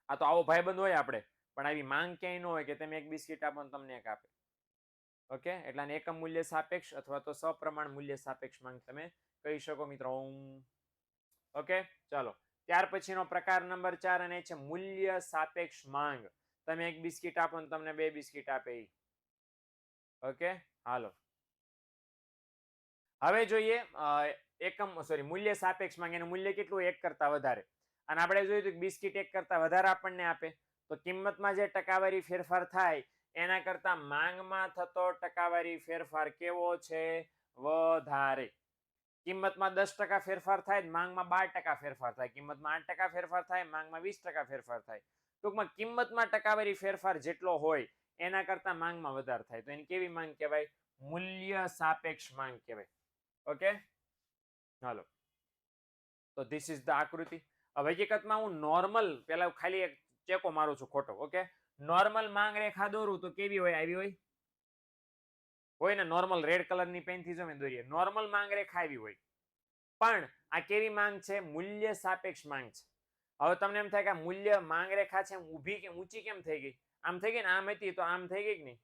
આ તો આવો ભાઈબંધ હોય આપણે, પણ આવી માંગ ક્યાંય ન હોય કે તમે એક બિસ્કિટ આપો ને તમને એક આપે. ઓકે, એટલે એકમ મૂલ્ય સાપેક્ષ અથવા તો સપ્રમાણ મૂલ્ય સાપેક્ષ માંગ તમે કહી શકો મિત્રો. ઓકે, ચાલો ત્યાર પછીનો પ્રકાર નંબર 4 અને છે મૂલ્ય સાપેક્ષ માંગ. તમે એક બિસ્કિટ આપો ને તમને 2 બિસ્કિટ આપે ઈ. ઓકે, હાલો હવે જોઈએ મૂલ્ય સાપેક્ષ માંગ. એનું મૂલ્ય કેટલું? 1 કરતા વધારે. અને આપણે જોયું હતું કે બિસ્કિટ 1 કરતા વધારે આપણને આપે તો કિંમતમાં જે ટકાવારી ફેરફાર થાય એના કરતા માંગમાં થતો ટકાવારી ફેરફાર કેવો છે? વધારે. કિંમતમાં 10% ફેરફાર થાય, માંગમાં 12% ફેરફાર થાય. કિંમતમાં 8% ફેરફાર થાય, માંગમાં 20% ફેરફાર થાય. ટૂંકમાં કિંમતમાં ટકાવારી ફેરફાર જેટલો હોય એના કરતા માંગમાં વધારે થાય તો એની કેવી માંગ કહેવાય? મૂલ્ય સાપેક્ષ માંગ કહેવાય. ઓકે, હાલો તો ધીસ ઇઝ ધ આકૃતિ. હવે હકીકતમાં હું નોર્મલ પેલા ખાલી એક ચેકો મારું છું ખોટો. ઓકે, નોર્મલ માંગ રેખા દોરું તો કેવી હોય? આવી હોય ને નોર્મલ રેડ કલરની પેનથી જો મેં દોરીએ નોર્મલ માંગ રેખા આવી હોય. પણ આ કેવી માંગ છે? મૂલ્ય સાપેક્ષ માંગ છે. હવે તમને એમ થાય કે આ મૂલ્ય માંગ રેખા છે ઊભી કે ઊંચી કેમ થઈ ગઈ? આમ થઈ ગઈ ને, આમ હતી તો આમ થઈ ગઈ કે નહીં?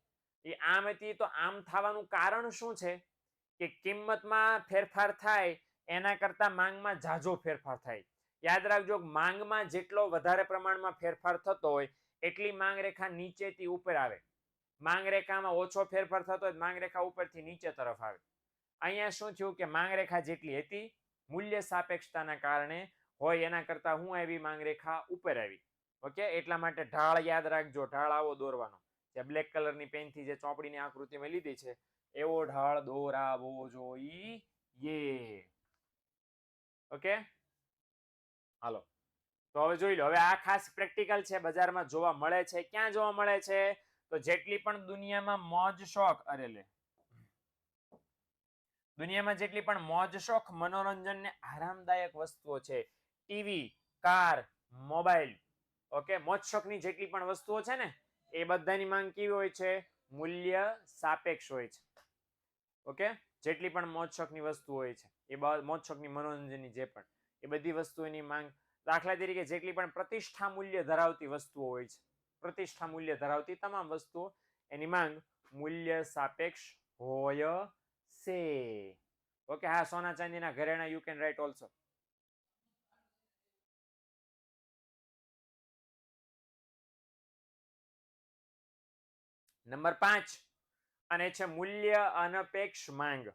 એ આમ હતી તો આમ થવાનું કારણ શું છે? કે કિંમતમાં ફેરફાર થાય એના કરતા માંગમાં ઝાઝો ફેરફાર થાય. યાદ રાખજો, માંગમાં જેટલો વધારે પ્રમાણમાં ફેરફાર થતો હોય એટલી માંગ રેખા નીચેથી ઉપર આવે. માંગ રેખામાં ઓછો ફેરફાર થતો હોય માંગ રેખા ઉપરથી નીચે તરફ આવે. અહીંયા શું થયું કે માંગ રેખા જેટલી હતી મૂલ્ય સાપેક્ષતાના કારણે હોય એના કરતા હું આવી માંગ રેખા ઉપર આવી. ઓકે, એટલા માટે ઢાળ યાદ રાખજો. ઢાળ આવો દોરવાનો. જે બ્લેક કલરની પેનથી જે ચોપડીની આકૃતિ મેં લીધી છે એવો ઢાળ દોરાવો જોઈએ. ઓકે, હાલો તો હવે જોઈ લો. હવે આ ખાસ પ્રેક્ટિકલ છે, બજારમાં જોવા મળે છે. ક્યાં જોવા મળે છે? તો જેટલી પણ દુનિયામાં મોજ શોખ દુનિયામાં જેટલી પણ મોજ શોખ મનોરંજન ને આરામદાયક વસ્તુઓ છે, ટીવી, કાર, મોબાઈલ, ઓકે, મોજ શોખની જેટલી પણ વસ્તુઓ છે ને એ બધાની માંગ કેવી હોય છે? મૂલ્ય સાપેક્ષ હોય છે. ઓકે, જેટલી પણ મોજ શોખની વસ્તુ હોય છે એ મોજ શોખની મનોરંજનની જે પણ એ બધી વસ્તુઓની માંગ, દાખલા તરીકે જેટલી પણ પ્રતિષ્ઠા મૂલ્ય ધરાવતી વસ્તુઓ હોય છે, પ્રતિષ્ઠા મૂલ્ય ધરાવતી તમામ વસ્તુઓ એની માંગ મૂલ્ય સાપેક્ષ હોય છે. ઓકે, હા, સોના ચાંદીના ઘરેણા you can write also. Number 5 અને છે મૂલ્ય અનપેક્ષ માંગ.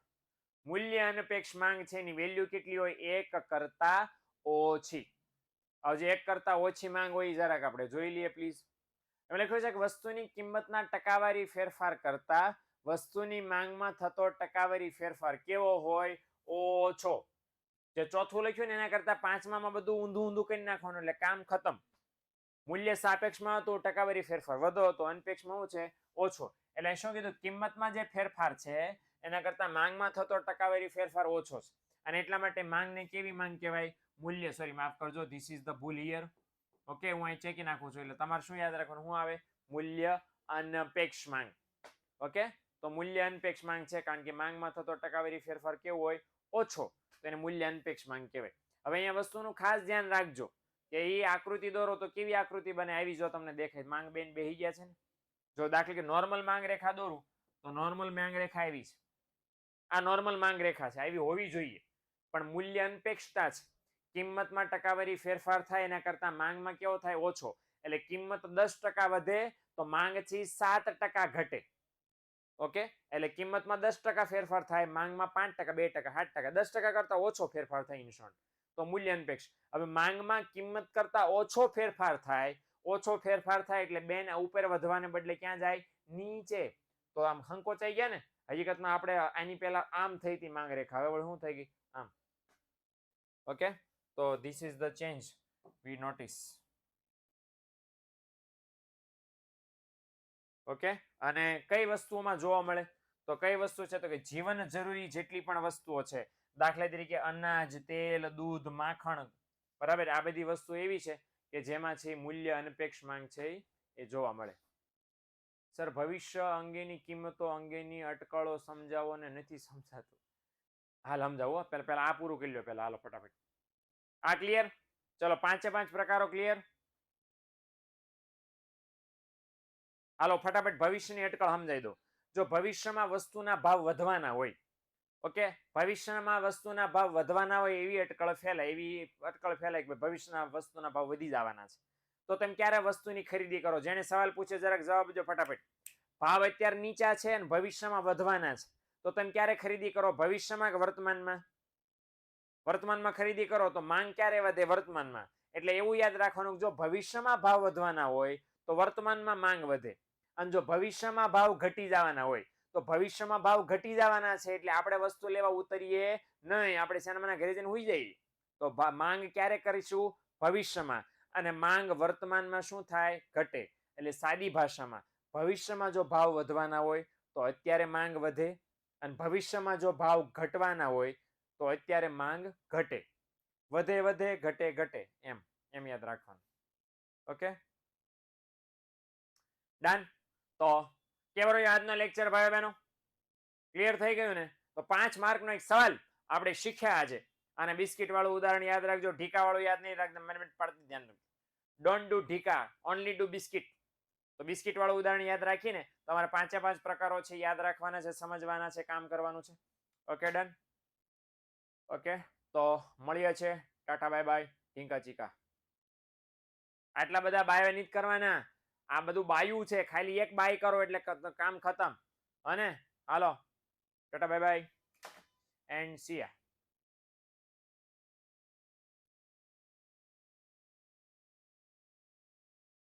મૂલ્ય અનપેક્ષ માંગ છે એની વેલ્યુ કેટલી હોય? 1 કરતા ઓછી. હવે જે 1 કરતા ઓછી માંગ હોય જરાક આપણે જોઈ લઈએ પ્લીઝ. એમાં લખ્યું છે કે વસ્તુની કિંમતના ટકાવારી ફેરફાર કરતા વસ્તુની માંગમાં થતો ટકાવારી ફેરફાર કેવો હોય? ઓછો. જે ચોથું લખ્યું ને એના કરતા પાંચમામાં બધું ઊંધું ઊંધું કરી નાખવાનું એટલે કામ ખતમ. મૂલ્ય સાપેક્ષમાં હતું ટકાવારી ફેરફાર વધો હતો, અનપેક્ષમાં શું છે? ઓછો. એટલે શું કીધું? કિંમતમાં જે ફેરફાર છે એના કરતા માંગમાં થતો ટકાવારી ફેરફાર ઓછો છે અને એટલા માટે માંગને કેવી માંગ કહેવાય? મૂલ્ય, સોરી માફ કરજો, ધીસ ઇઝ ધ ભૂલ હિયર. ઓકે, હું અહીં ચેકી નાખું છું એટલે તમારે શું યાદ રાખવાનું? શું આવે? મૂલ્ય અનપેક્ષ માંગ. ઓકે, તો મૂલ્ય અનપેક્ષ માંગ છે કારણ કે માંગમાં થતો ટકાવારી ફેરફાર કેવો હોય? ઓછો. તો એને મૂલ્ય અનપેક્ષ માંગ કહેવાય. હવે અહીંયા વસ્તુનું ખાસ ધ્યાન રાખજો કે એ આકૃતિ દોરો તો કેવી આકૃતિ બને? આવી જો તમને દેખાય માંગ બેન બેહી ગયા છે ને. જો દાખલા કે નોર્મલ માંગ રેખા દોરું તો નોર્મલ માંગ રેખા આવી છે. આ નોર્મલ માંગ રેખા છે, આવી હોવી જોઈએ. પણ મૂલ્ય અનપેક્ષતા છે. કિંમતમાં ટકાવારી ફેરફાર થાય એના કરતા માંગમાં કેવો થાય? ઓછો. એટલે કિંમત 10% વધે તો માંગથી 7% ઘટે. ઓકે, એટલે કિંમતમાં 10% ફેરફાર થાય, માંગમાં 5%, 2%, 8%, 10% કરતા ઓછો ફેરફાર થાય ઇન શોર્ટ. તો મૂલ્ય અનપેક્ષ. હવે માંગમાં કિંમત કરતા ઓછો ફેરફાર થાય, ઓછો ફેરફાર થાય એટલે બેન ઉપર વધવાને બદલે ક્યાં જાય? નીચે. તો આમ સંકોચાઈ ગયા ને. હકીકતમાં આપણે આની પહેલા આમ થઈ હતી માંગ રેખા, હવે શું થઈ ગઈ? આમ. ઓકે, તો this is the change we notice. Okay, અને કઈ વસ્તુઓમાં જોવા મળે? તો કઈ વસ્તુ છે? તો કે જીવન જરૂરી જેટલી પણ વસ્તુઓ છે, દાખલા તરીકે અનાજ, તેલ, દૂધ, માખણ, બરાબર, આ બધી વસ્તુ એવી છે કે જેમાં છે મૂલ્ય અનપેક્ષ માંગ છે એ જોવા મળે. સર, ભવિષ્ય અંગેની કિંમતો અંગેની અટકળો સમજાવો ને નથી સમજાતું. હાલ સમજાવો. પેલા આ પૂરું કરી લો પેલા. હાલો ફટાફટ. આ ક્લિયર? ચલો, 5 પ્રકારો ક્લિયર? હાલો ફટાફટ ભવિષ્યની અટકળ સમજાઈ દો. જો ભવિષ્યમાં વસ્તુના ભાવ વધવાના હોય, ઓકે, ભવિષ્યમાં વસ્તુના ભાવ વધવાના હોય એવી અટકળ ફેલાય કે ભવિષ્યના વસ્તુના ભાવ વધી જવાના છે. તો તમે ક્યારે વસ્તુની ખરીદી કરો? જેને સવાલ પૂછે જરાક જવાબ આપજો ફટાફટ. ભાવ અત્યારે નીચા છે અને ભવિષ્યમાં વધવાના છે, તો તમે ક્યારે ખરીદી કરો? ભવિષ્યમાં કે વર્તમાનમાં? વર્તમાનમાં ખરીદી કરો તો માંગ ક્યારે વધે? વર્તમાનમાં. એટલે એવું યાદ રાખવાનું, જો ભવિષ્યમાં ભાવ વધવાના હોય તો વર્તમાનમાં માંગ વધે, અને જો ભવિષ્યમાં ભાવ ઘટી જવાના હોય તો ભવિષ્યમાં ભાવ ઘટી જવાના છે, એટલે આપણે વસ્તુ લેવા ઉતરીએ નહીં, આપણે શેનામાના ઘરે જઈને હોઈ જઈએ. તો માંગ ક્યારે કરીશું? ભવિષ્યમાં. અને માંગ વર્તમાનમાં શું થાય? ઘટે. એટલે સાદી ભાષામાં ભવિષ્યમાં જો ભાવ વધવાના હોય તો અત્યારે માંગ વધે, અને ભવિષ્યમાં જો ભાવ ઘટવાના હોય તો અત્યારે માંગ ઘટે. વધે વધે, ઘટે ઘટે, એમ યાદ રાખવાનું. Okay, done. તો કેવો રહ્યો આજનો લેક્ચર ભાઈ બહેનો? ક્લિયર થઈ ગયું ને? તો 5 માર્કનો એક સવાલ આપણે શીખ્યા આજે. અને બિસ્કિટ વાળું ઉદાહરણ યાદ રાખજો, ઢીકા વાળું યાદ નહીં રાખતા, મને પડતી ધ્યાન રાખજો. ડોન્ટ ડુ ઢીકા, ઓનલી ડુ બિસ્કિટ. તો બિસ્કિટ વાળું ઉદાહરણ યાદ રાખીને તમારે 5 પ્રકારો છે યાદ રાખવાના છે, સમજવાના છે, કામ કરવાનું છે. Okay, done. ઓકે, તો મળીએ છે. ટાટા બાય બાય, ઢીંકા ચીકા. આટલા બધા બાય નહીં કરવાના, આ બધું બાયું છે, ખાલી એક બાય કરો એટલે કામ ખતમ. અને હાલો, tata bye bye and see yeah.